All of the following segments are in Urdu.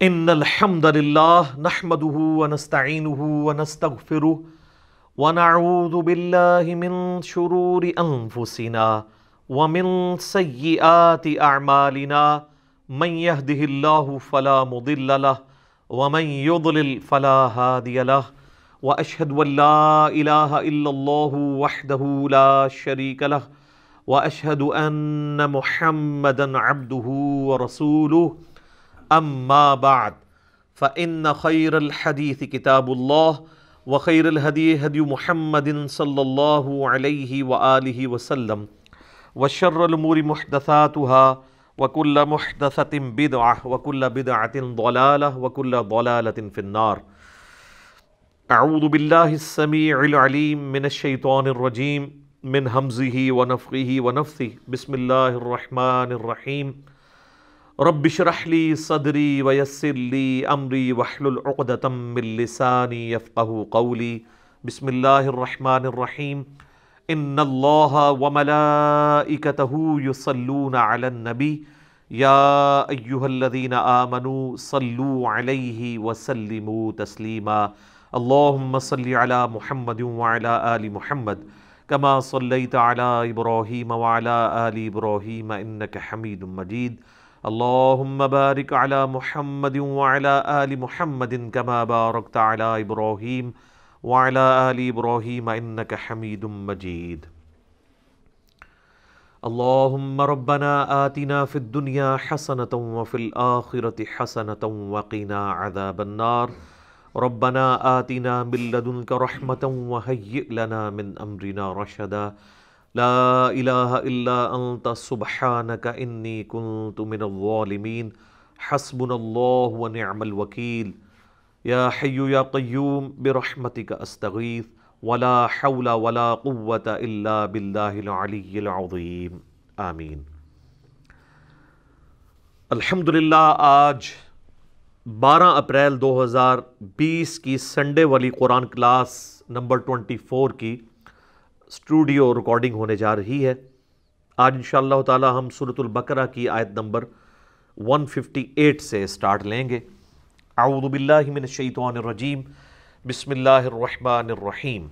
ان الحمد للہ نحمده ونستعینه ونستغفره ونعوذ باللہ من شرور انفسنا ومن سیئات اعمالنا من يهده اللہ فلا مضل له ومن يضلل فلا هادی له واشهد ان لا الہ الا اللہ وحدہ لا شریک له واشهد ان محمدا عبدہ ورسولہ اما بعد فإن خير الحديث كتاب الله وخير الهدي هدي محمد صلى الله عليه وآله وسلم وشر الأمور محدثاتها وكل محدثة بدعة وكل بدعة ضلالة وكل ضلالة في النار. أعوذ بالله السميع العليم من الشيطان الرجيم من همزه ونفخه ونفثه. بسم الله الرحمن الرحيم. رب اشرح لي صدري ويسر لي امري واحلل عقدة من لساني يفقهوا قولي. بسم الله الرحمن الرحيم. ان الله وملائكته يصلون على النبي يا ايها الذين آمنوا صلوا عليه وسلموا تسليما. اللهم صل على محمد وعلى آل محمد كما صليت على إبراهيم وعلى آل إبراهيم إنك حميد مجيد. اللهم بارك على محمد وعلى آل محمد كما باركت على إبراهيم وعلى آل إبراهيم إنك حميد مجيد. اللهم ربنا آتنا في الدنيا حسنة وفي الآخرة حسنة وقنا عذاب النار. ربنا آتنا من لدنك رحمة وهيئ لنا من أمرنا رشدا. لا الہ الا انت سبحانک انی کنت من الظالمین. حسبنا اللہ ونعم الوکیل. یا حی یا قیوم برحمتک استغیث ولا حول ولا قوة الا باللہ العلی العظیم. آمین. الحمدللہ آج 12 اپریل 2020 کی سنڈے والی قرآن کلاس نمبر 24 کی اسٹوڈیو ریکارڈنگ ہونے جا رہی ہے. آج انشاءاللہ تعالی ہم سورۃ البقرہ کی آیت نمبر 158 سے سٹارٹ لیں گے. اعوذ باللہ من الشیطان الرجیم. بسم اللہ الرحمن الرحیم.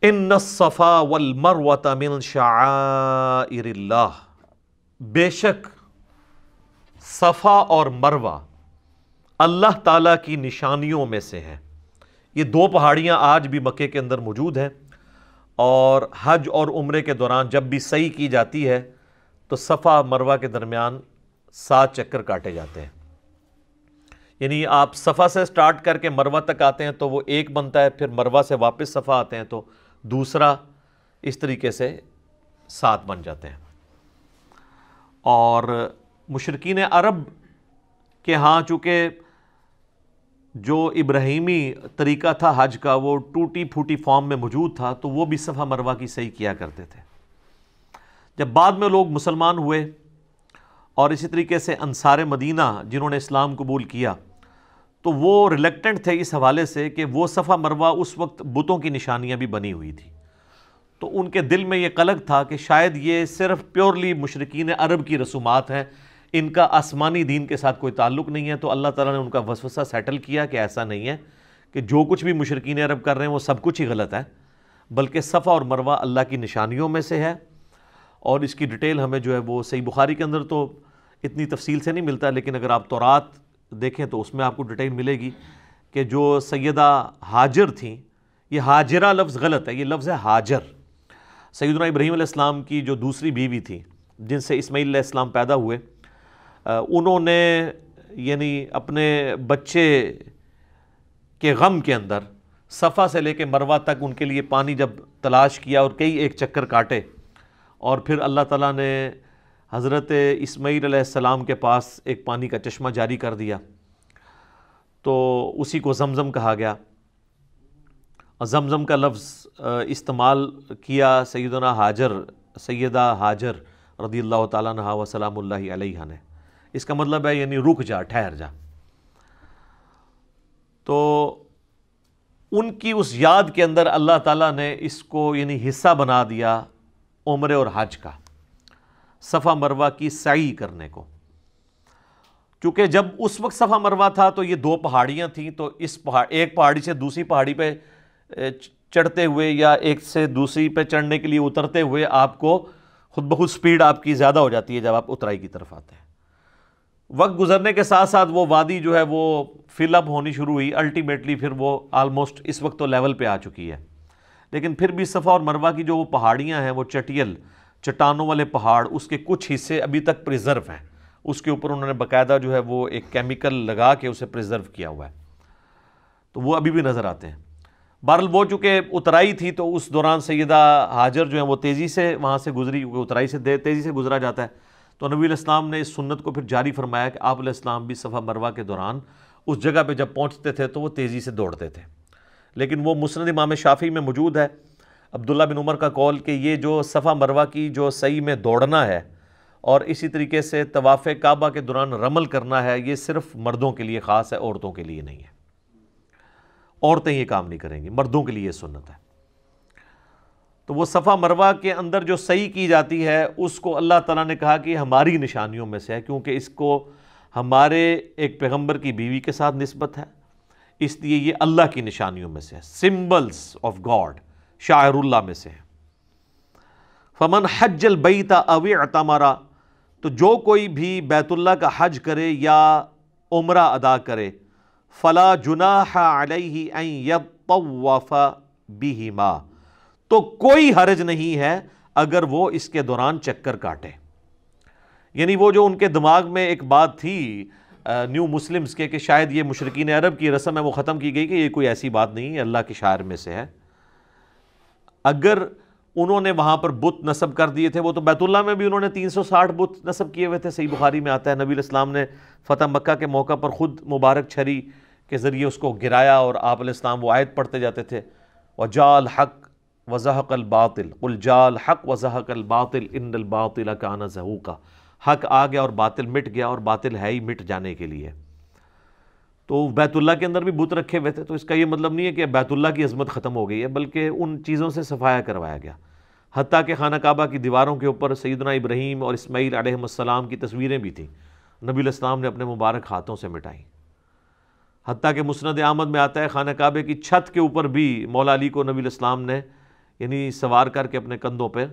ان الصفا والمروۃ من شعائر اللہ. بے شک صفا اور مروہ اللہ تعالیٰ کی نشانیوں میں سے ہیں. یہ دو پہاڑیاں آج بھی مکے کے اندر موجود ہیں، اور حج اور عمرے کے دوران جب بھی سعی کی جاتی ہے تو صفا مروہ کے درمیان 7 چکر کاٹے جاتے ہیں. یعنی آپ صفا سے سٹارٹ کر کے مروہ تک آتے ہیں تو وہ ایک بنتا ہے، پھر مروہ سے واپس صفا آتے ہیں تو دوسرا، اس طریقے سے 7 بن جاتے ہیں. اور مشرکین عرب کے ہاں چونکہ جو ابراہیمی طریقہ تھا حج کا وہ ٹوٹی پھوٹی فارم میں موجود تھا، تو وہ بھی صفا مروہ کی صحیح کیا کرتے تھے. جب بعد میں لوگ مسلمان ہوئے اور اسی طریقے سے انصار مدینہ جنہوں نے اسلام قبول کیا، تو وہ ریلیکٹنٹ تھے اس حوالے سے کہ وہ صفا مروہ اس وقت بتوں کی نشانیاں بھی بنی ہوئی تھی. تو ان کے دل میں یہ قلق تھا کہ شاید یہ صرف پیورلی مشرکین عرب کی رسومات ہیں، ان کا آسمانی دین کے ساتھ کوئی تعلق نہیں ہے. تو اللہ تعالیٰ نے ان کا وسوسہ سیٹل کیا کہ ایسا نہیں ہے کہ جو کچھ بھی مشرکین عرب کر رہے ہیں وہ سب کچھ ہی غلط ہے، بلکہ صفا اور مروہ اللہ کی نشانیوں میں سے ہے. اور اس کی ڈیٹیل ہمیں جو ہے وہ صحیح بخاری کے اندر تو اتنی تفصیل سے نہیں ملتا، لیکن اگر آپ تورات دیکھیں تو اس میں آپ کو ڈیٹیل ملے گی کہ جو سیدہ ہاجر تھیں، یہ ہاجرہ لفظ غلط ہے، یہ لفظ ہے ہاجر. سیدنا ابراہیم علیہ السلام کی جو دوسری بیوی تھی جن سے اسماعیل علیہ السلام پیدا ہوئے، انہوں نے یعنی اپنے بچے کے غم کے اندر صفا سے لے کے مروہ تک ان کے لیے پانی جب تلاش کیا اور کئی ایک چکر کاٹے، اور پھر اللہ تعالیٰ نے حضرت اسماعیل علیہ السلام کے پاس ایک پانی کا چشمہ جاری کر دیا، تو اسی کو زمزم کہا گیا. زمزم کا لفظ استعمال کیا سیدہ ہاجر رضی اللہ تعالیٰ عنہا و سلام اللہ علیہا نے. اس کا مطلب ہے یعنی رک جا، ٹھہر جا. تو ان کی اس یاد کے اندر اللہ تعالیٰ نے اس کو یعنی حصہ بنا دیا عمرے اور حج کا، صفا مروہ کی سعی کرنے کو. چونکہ جب اس وقت صفا مروہ تھا تو یہ دو پہاڑیاں تھیں، تو ایک پہاڑی سے دوسری پہاڑی پہ چڑھتے ہوئے یا ایک سے دوسری پہ چڑھنے کے لیے اترتے ہوئے آپ کو خود بخود سپیڈ آپ کی زیادہ ہو جاتی ہے جب آپ اترائی کی طرف آتے ہیں۔ وقت گزرنے کے ساتھ ساتھ وہ وادی جو ہے وہ فل اپ ہونی شروع ہوئی، الٹیمیٹلی پھر وہ آلموسٹ اس وقت تو لیول پہ آ چکی ہے، لیکن پھر بھی صفا اور مروہ کی جو وہ پہاڑیاں ہیں، وہ چٹیل چٹانوں والے پہاڑ، اس کے کچھ حصے ابھی تک پریزرو ہیں، اس کے اوپر انہوں نے باقاعدہ جو ہے وہ ایک کیمیکل لگا کے اسے پریزرو کیا ہوا ہے، تو وہ ابھی بھی نظر آتے ہیں۔ بہرحال وہ چونکہ اترائی تھی تو اس دوران سیدہ ہاجر جو ہیں وہ تیزی سے وہاں سے گزری، کیونکہ اترائی سے تیزی سے گزرا جاتا ہے، تو نبی علیہ السلام نے اس سنت کو پھر جاری فرمایا کہ آپ علیہ السلام بھی صفا مروہ کے دوران اس جگہ پہ جب پہنچتے تھے تو وہ تیزی سے دوڑتے تھے۔ لیکن وہ مسند امام شافعی میں موجود ہے، عبداللہ بن عمر کا قول، کہ یہ جو صفا مروہ کی جو سعی میں دوڑنا ہے اور اسی طریقے سے طواف کعبہ کے دوران رمل کرنا ہے، یہ صرف مردوں کے لیے خاص ہے، عورتوں کے لیے نہیں ہے۔ عورتیں یہ کام نہیں کریں گی، مردوں کے لیے یہ سنت ہے۔ تو وہ صفا مروہ کے اندر جو سعی کی جاتی ہے اس کو اللہ تعالیٰ نے کہا کہ ہماری نشانیوں میں سے ہے، کیونکہ اس کو ہمارے ایک پیغمبر کی بیوی کے ساتھ نسبت ہے، اس لیے یہ اللہ کی نشانیوں میں سے ہے، سمبلز آف گاڈ، شاعر اللہ میں سے ہے۔ فمن حج البیت او اعتمر، تو جو کوئی بھی بیت اللہ کا حج کرے یا عمرہ ادا کرے، فلا جناح علیہ ان یطوف بہما، تو کوئی حرج نہیں ہے اگر وہ اس کے دوران چکر کاٹے۔ یعنی وہ جو ان کے دماغ میں ایک بات تھی نیو مسلمز کے کہ شاید یہ مشرکین عرب کی رسم ہے، وہ ختم کی گئی کہ یہ کوئی ایسی بات نہیں ہے، اللہ کے شاعر میں سے ہے۔ اگر انہوں نے وہاں پر بت نصب کر دیے تھے، وہ تو بیت اللہ میں بھی انہوں نے 360 بت نصب کیے ہوئے تھے، صحیح بخاری میں آتا ہے نبی علیہ السلام نے فتح مکہ کے موقع پر خود مبارک چھری کے ذریعے اس کو گرایا، اور آپ علیہ السلام وہ آیت پڑھتے جاتے تھے، وَجَاءَ الْحَقُّ وَزَهَقَ الْبَاطِلُ قُلْ جَاءَ الْحَقُّ وَزَهَقَ الْبَاطِلُ إِنَّ الْبَاطِلَ كَانَ زَهُوقًا، حق آ گیا اور باطل مٹ گیا، اور باطل ہے ہی مٹ جانے کے لیے۔ تو بیت اللہ کے اندر بھی بت رکھے ہوئے تھے، تو اس کا یہ مطلب نہیں ہے کہ بیت اللہ کی عظمت ختم ہو گئی ہے، بلکہ ان چیزوں سے صفایا کروایا گیا۔ حتیٰ کہ خانہ کعبہ کی دیواروں کے اوپر سیدنا ابراہیم اور اسماعیل علیہ السلام کی تصویریں بھی تھیں، نبی علیہ السلام نے اپنے مبارک ہاتھوں سے مٹائیں۔ حتیٰ کہ مسند احمد میں آتا ہے خانہ کعبے کی چھت کے اوپر بھی مولا علی کو نبی علیہ السلام نے یعنی سوار کر کے اپنے کندھوں پہ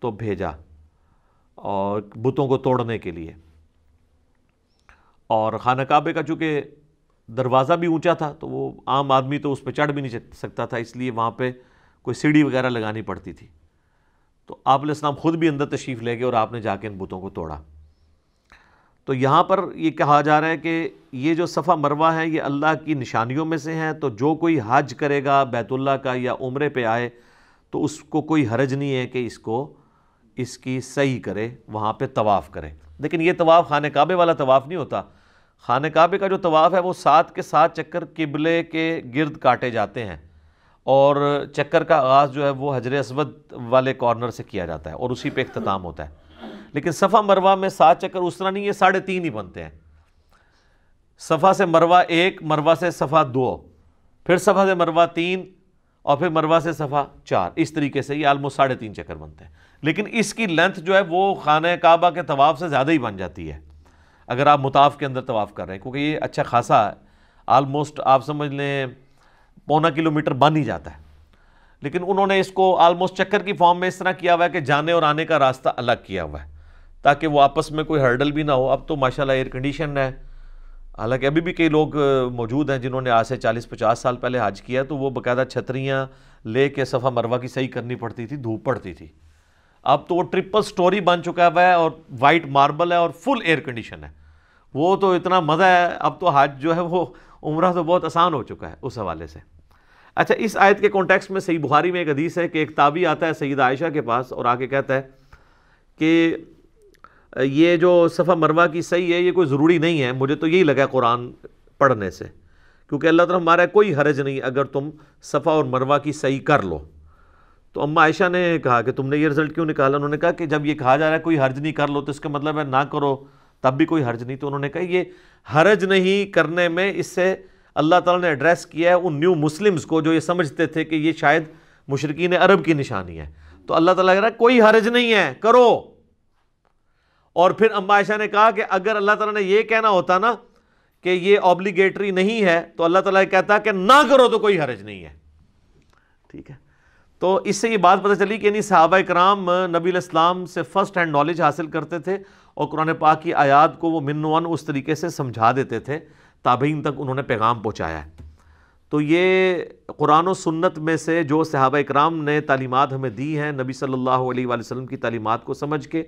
تو بھیجا، اور بتوں کو توڑنے کے لیے۔ اور خانہ کعبے کا چونکہ دروازہ بھی اونچا تھا تو وہ عام آدمی تو اس پہ چڑھ بھی نہیں سکتا تھا، اس لیے وہاں پہ کوئی سیڑھی وغیرہ لگانی پڑتی تھی، تو آپ علیہ السلام خود بھی اندر تشریف لے گئے اور آپ نے جا کے ان بتوں کو توڑا۔ تو یہاں پر یہ کہا جا رہا ہے کہ یہ جو صفا مروہ ہیں یہ اللہ کی نشانیوں میں سے ہیں، تو جو کوئی حج کرے گا بیت اللہ کا یا عمرے پہ آئے تو اس کو کوئی حرج نہیں ہے کہ اس کی سعی کرے، وہاں پہ طواف کرے۔ لیکن یہ طواف خانہ کعبے والا طواف نہیں ہوتا، خانہ کعبے کا جو طواف ہے وہ 7 کے 7 چکر قبلے کے گرد کاٹے جاتے ہیں، اور چکر کا آغاز جو ہے وہ حجر اسود والے کارنر سے کیا جاتا ہے اور اسی پہ اختتام ہوتا ہے۔ لیکن صفا مروہ میں 7 چکر اس طرح نہیں ہے، 3.5 ہی بنتے ہیں، صفا سے مروہ 1، مروہ سے صفا 2، پھر صفا سے مروہ 3، اور پھر مروہ سے صفا 4، اس طریقے سے یہ آلموسٹ 3.5 چکر بنتے ہیں۔ لیکن اس کی لینتھ جو ہے وہ خانہ کعبہ کے طواف سے زیادہ ہی بن جاتی ہے اگر آپ مطاف کے اندر طواف کر رہے ہیں، کیونکہ یہ اچھا خاصا ہے، آلموسٹ آپ سمجھ لیں 1.25 کلومیٹر بن ہی جاتا ہے۔ لیکن انہوں نے اس کو آلموسٹ چکر کی فارم میں اس طرح کیا ہوا ہے کہ جانے اور آنے کا راستہ الگ کیا ہوا ہے تاکہ وہ آپس میں کوئی ہرڈل بھی نہ ہو۔ اب تو ماشاءاللہ ایئر کنڈیشن ہے، حالانکہ ابھی بھی کئی لوگ موجود ہیں جنہوں نے آج سے 40-50 سال پہلے حج کیا، تو وہ باقاعدہ چھتریاں لے کے صفا مروہ کی صحیح کرنی پڑتی تھی، دھوپ پڑتی تھی۔ اب تو وہ ٹرپل سٹوری بن چکا ہے اور وائٹ ماربل ہے اور فل ایئر کنڈیشن ہے، وہ تو اتنا مزہ ہے۔ اب تو حج جو ہے وہ عمرہ تو بہت آسان ہو چکا ہے اس حوالے سے۔ اچھا، اس آیت کے کانٹیکسٹ میں صحیح بخاری میں ایک حدیث ہے کہ ایک تابعی آتا ہے سیدہ عائشہ کے پاس اور آ کے کہتا ہے کہ یہ جو صفا مروہ کی صحیح ہے یہ کوئی ضروری نہیں ہے، مجھے تو یہی لگا قرآن پڑھنے سے، کیونکہ اللہ تعالیٰ ہمارا کوئی حرج نہیں اگر تم صفا اور مروہ کی صحیح کر لو۔ تو اماں عائشہ نے کہا کہ تم نے یہ رزلٹ کیوں نکالا؟ انہوں نے کہا کہ جب یہ کہا جا رہا ہے کوئی حرج نہیں کر لو تو اس کا مطلب ہے نہ کرو تب بھی کوئی حرج نہیں۔ تو انہوں نے کہا یہ حرج نہیں کرنے میں اس سے اللہ تعالیٰ نے ایڈریس کیا ہے ان نیو مسلمز کو جو یہ سمجھتے تھے کہ یہ شاید مشرکین عرب کی نشانی ہے، تو اللہ تعالیٰ کہہ رہا ہے کوئی حرج نہیں ہے، کرو۔ اور پھر اما عائشہ نے کہا کہ اگر اللہ تعالیٰ نے یہ کہنا ہوتا نا کہ یہ اوبلیگیٹری نہیں ہے تو اللہ تعالیٰ کہتا کہ نہ کرو تو کوئی حرج نہیں ہے. ٹھیک ہے, تو اس سے یہ بات پتہ چلی کہ یعنی صحابہ کرام نبی علیہ السلام سے فرسٹ ہینڈ نالج حاصل کرتے تھے اور قرآن پاک کی آیات کو وہ من ون اس طریقے سے سمجھا دیتے تھے, تابعین تک انہوں نے پیغام پہنچایا ہے. تو یہ قرآن و سنت میں سے جو صحابہ کرام نے تعلیمات ہمیں دی ہیں نبی صلی اللہ علیہ وآلہ وسلم کی تعلیمات کو سمجھ کے,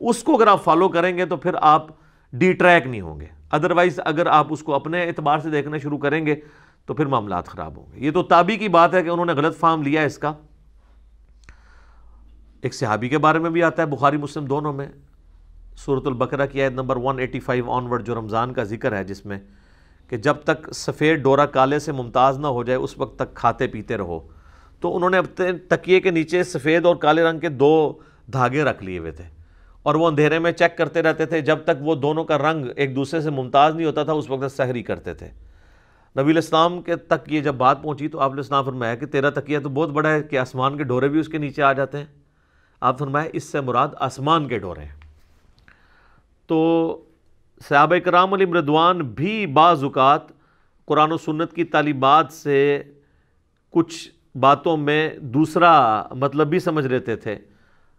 اس کو اگر آپ فالو کریں گے تو پھر آپ ڈی ٹریک نہیں ہوں گے. ادروائز اگر آپ اس کو اپنے اعتبار سے دیکھنا شروع کریں گے تو پھر معاملات خراب ہوں گے. یہ تو تابعی کی بات ہے کہ انہوں نے غلط فہم لیا اس کا. ایک صحابی کے بارے میں بھی آتا ہے بخاری مسلم دونوں میں, سورۃ البقرہ کی آیت نمبر 185 آنورڈ, جو رمضان کا ذکر ہے, جس میں کہ جب تک سفید ڈورا کالے سے ممتاز نہ ہو جائے اس وقت تک کھاتے پیتے رہو. تو انہوں نے اپنے تکیے کے نیچے سفید اور کالے رنگ کے 2 دھاگے رکھ لیے ہوئے تھے اور وہ اندھیرے میں چیک کرتے رہتے تھے جب تک وہ دونوں کا رنگ ایک دوسرے سے ممتاز نہیں ہوتا تھا, اس وقت سحری کرتے تھے. نبی علیہ السلام کے تک یہ جب بات پہنچی تو آپ علیہ السلام فرمایا کہ تیرا تکیہ تو بہت بڑا ہے کہ آسمان کے ڈورے بھی اس کے نیچے آ جاتے ہیں. آپ فرمایا اس سے مراد آسمان کے ڈورے ہیں. تو صحابہ کرام علیہم رضوان بھی بعض اوقات قرآن و سنت کی تعلیمات سے کچھ باتوں میں دوسرا مطلب بھی سمجھ لیتے تھے,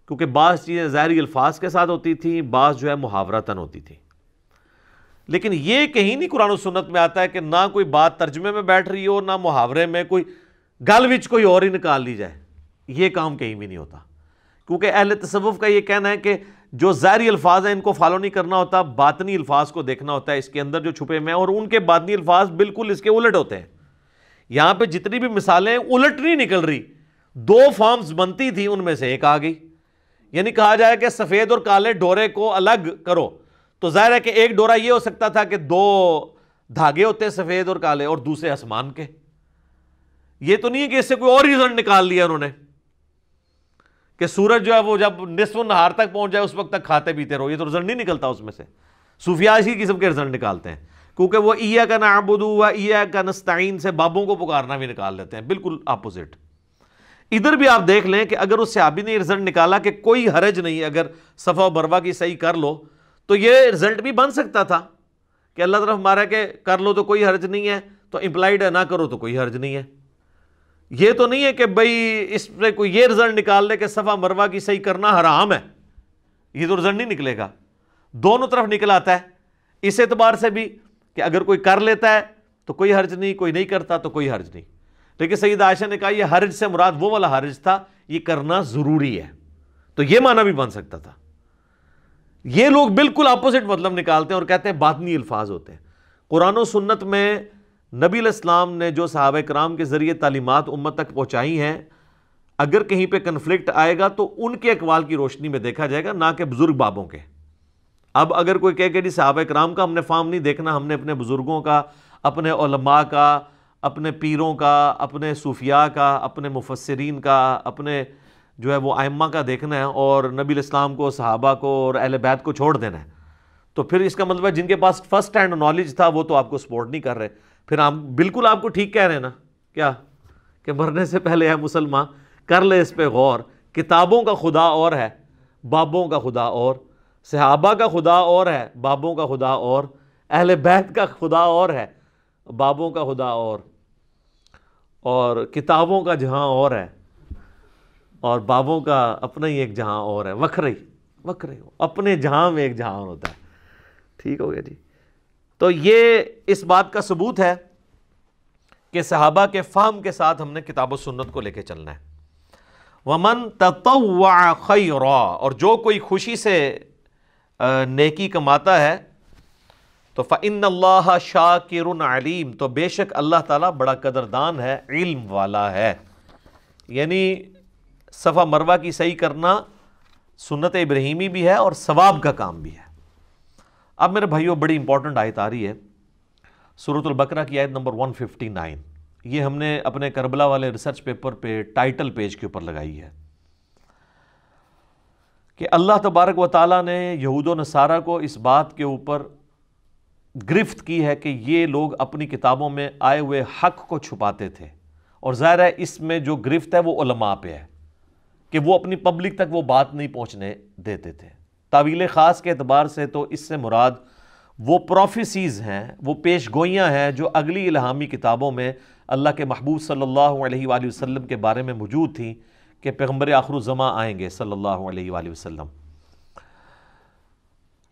کیونکہ بعض چیزیں ظاہری الفاظ کے ساتھ ہوتی تھیں, بعض جو ہے محاورتاً ہوتی تھیں. لیکن یہ کہیں نہیں قرآن و سنت میں آتا ہے کہ نہ کوئی بات ترجمے میں بیٹھ رہی ہو نہ محاورے میں کوئی گل وچ کوئی اور ہی نکال لی جائے. یہ کام کہیں بھی نہیں ہوتا, کیونکہ اہل تصوف کا یہ کہنا ہے کہ جو ظاہری الفاظ ہیں ان کو فالو نہیں کرنا ہوتا, باطنی الفاظ کو دیکھنا ہوتا ہے, اس کے اندر جو چھپے ہوئے ہیں, اور ان کے باطنی الفاظ بالکل اس کے الٹ ہوتے ہیں. یہاں پہ جتنی بھی مثالیں الٹ نہیں نکل رہی, 2 فارمز بنتی تھی ان میں سے ایک آ گئی. یعنی کہا جائے کہ سفید اور کالے ڈورے کو الگ کرو, تو ظاہر ہے کہ ایک ڈورا یہ ہو سکتا تھا کہ 2 دھاگے ہوتے سفید اور کالے اور دوسرے آسمان کے. یہ تو نہیں ہے کہ اس سے کوئی اور رزلٹ نکال لیا انہوں نے کہ سورج جو ہے وہ جب نصف النہار تک پہنچ جائے اس وقت تک کھاتے پیتے رہو. یہ تو رزلٹ نہیں نکلتا اس میں سے. صوفیاء اسی قسم کے رزلٹ نکالتے ہیں, کیونکہ وہ ایاک نعبد و ایاک نستعین سے بابوں کو پکارنا بھی نکال لیتے ہیں, بالکل اپوزٹ. ادھر بھی آپ دیکھ لیں کہ اگر اس صحابی نے رزلٹ نکالا کہ کوئی حرج نہیں اگر صفا و مروہ کی صحیح کر لو, تو یہ رزلٹ بھی بن سکتا تھا کہ اللہ طرف ہمارا کہ کر لو تو کوئی حرج نہیں ہے, تو امپلائڈ ہے نہ کرو تو کوئی حرج نہیں ہے. یہ تو نہیں ہے کہ بھئی اس پہ کوئی یہ رزلٹ نکال لے کہ صفا مروہ کی صحیح کرنا حرام ہے. یہ تو رزلٹ نہیں نکلے گا, دونوں طرف نکل آتا ہے. اس اعتبار سے بھی کہ اگر کوئی کر لیتا ہے تو کوئی حرج نہیں, کوئی نہیں کرتا تو کوئی حرج نہیں. لیکن سیدہ عائشہ نے کہا یہ حرج سے مراد وہ والا حرج تھا, یہ کرنا ضروری ہے. تو یہ معنی بھی بن سکتا تھا. یہ لوگ بالکل اپوزٹ مطلب نکالتے ہیں اور کہتے ہیں باطنی الفاظ ہوتے ہیں. قرآن و سنت میں نبی علیہ السلام نے جو صحابہ کرام کے ذریعے تعلیمات امت تک پہنچائی ہیں, اگر کہیں پہ کنفلکٹ آئے گا تو ان کے اقوال کی روشنی میں دیکھا جائے گا, نہ کہ بزرگ بابوں کے. اب اگر کوئی کہے کہ جی صحابہ کرام کا ہم نے فام نہیں دیکھنا, ہم نے اپنے بزرگوں کا, اپنے علماء کا, اپنے پیروں کا, اپنے صوفیاء کا, اپنے مفسرین کا, اپنے جو ہے وہ ائمہ کا دیکھنا ہے, اور نبی علیہ السلام کو, صحابہ کو اور اہل بیت کو چھوڑ دینا ہے, تو پھر اس کا مطلب ہے جن کے پاس فرسٹ ہینڈ نالج تھا وہ تو آپ کو سپورٹ نہیں کر رہے. پھر آپ بالکل آپ کو ٹھیک کہہ رہے ہیں نا, کیا کہ مرنے سے پہلے ہے مسلمان کر لے اس پہ غور. کتابوں کا خدا اور ہے, بابوں کا خدا اور, صحابہ کا خدا اور ہے, بابوں کا خدا اور, اہل بیت کا خدا اور ہے, بابوں کا خدا اور کتابوں کا جہاں اور ہے, اور بابوں کا اپنا ہی ایک جہاں اور ہے. وکھرے اپنے جہاں میں ایک جہاں ہوتا ہے. ٹھیک ہو گیا جی. تو یہ اس بات کا ثبوت ہے کہ صحابہ کے فہم کے ساتھ ہم نے کتاب و سنت کو لے کے چلنا ہے. وَمَن تَطَوَّعَ خَيْرًا, اور جو کوئی خوشی سے نیکی کماتا ہے تو فَإِنَّ اللَّهَ شَاكِرٌ عَلِيمٌ, تو بے شک اللہ تعالیٰ بڑا قدردان ہے, علم والا ہے. یعنی صفا مروہ کی صحیح کرنا سنت ابراہیمی بھی ہے اور ثواب کا کام بھی ہے. اب میرے بھائیوں بڑی امپورٹنٹ آیت آ رہی ہے, سورۃ البقرہ کی آیت نمبر 159. یہ ہم نے اپنے کربلا والے ریسرچ پیپر پہ ٹائٹل پیج کے اوپر لگائی ہے کہ اللہ تبارک و تعالیٰ نے یہود و نصارہ کو اس بات کے اوپر گرفت کی ہے کہ یہ لوگ اپنی کتابوں میں آئے ہوئے حق کو چھپاتے تھے, اور ظاہر ہے اس میں جو گرفت ہے وہ علماء پہ ہے کہ وہ اپنی پبلک تک وہ بات نہیں پہنچنے دیتے تھے تعویل خاص کے اعتبار سے تو اس سے مراد وہ پروفیسیز ہیں، وہ پیش گوئیاں ہیں جو اگلی الہامی کتابوں میں اللہ کے محبوب صلی اللہ علیہ وآلہ وسلم کے بارے میں موجود تھیں کہ پیغمبر آخر الزماں آئیں گے صلی اللہ علیہ وآلہ وسلم۔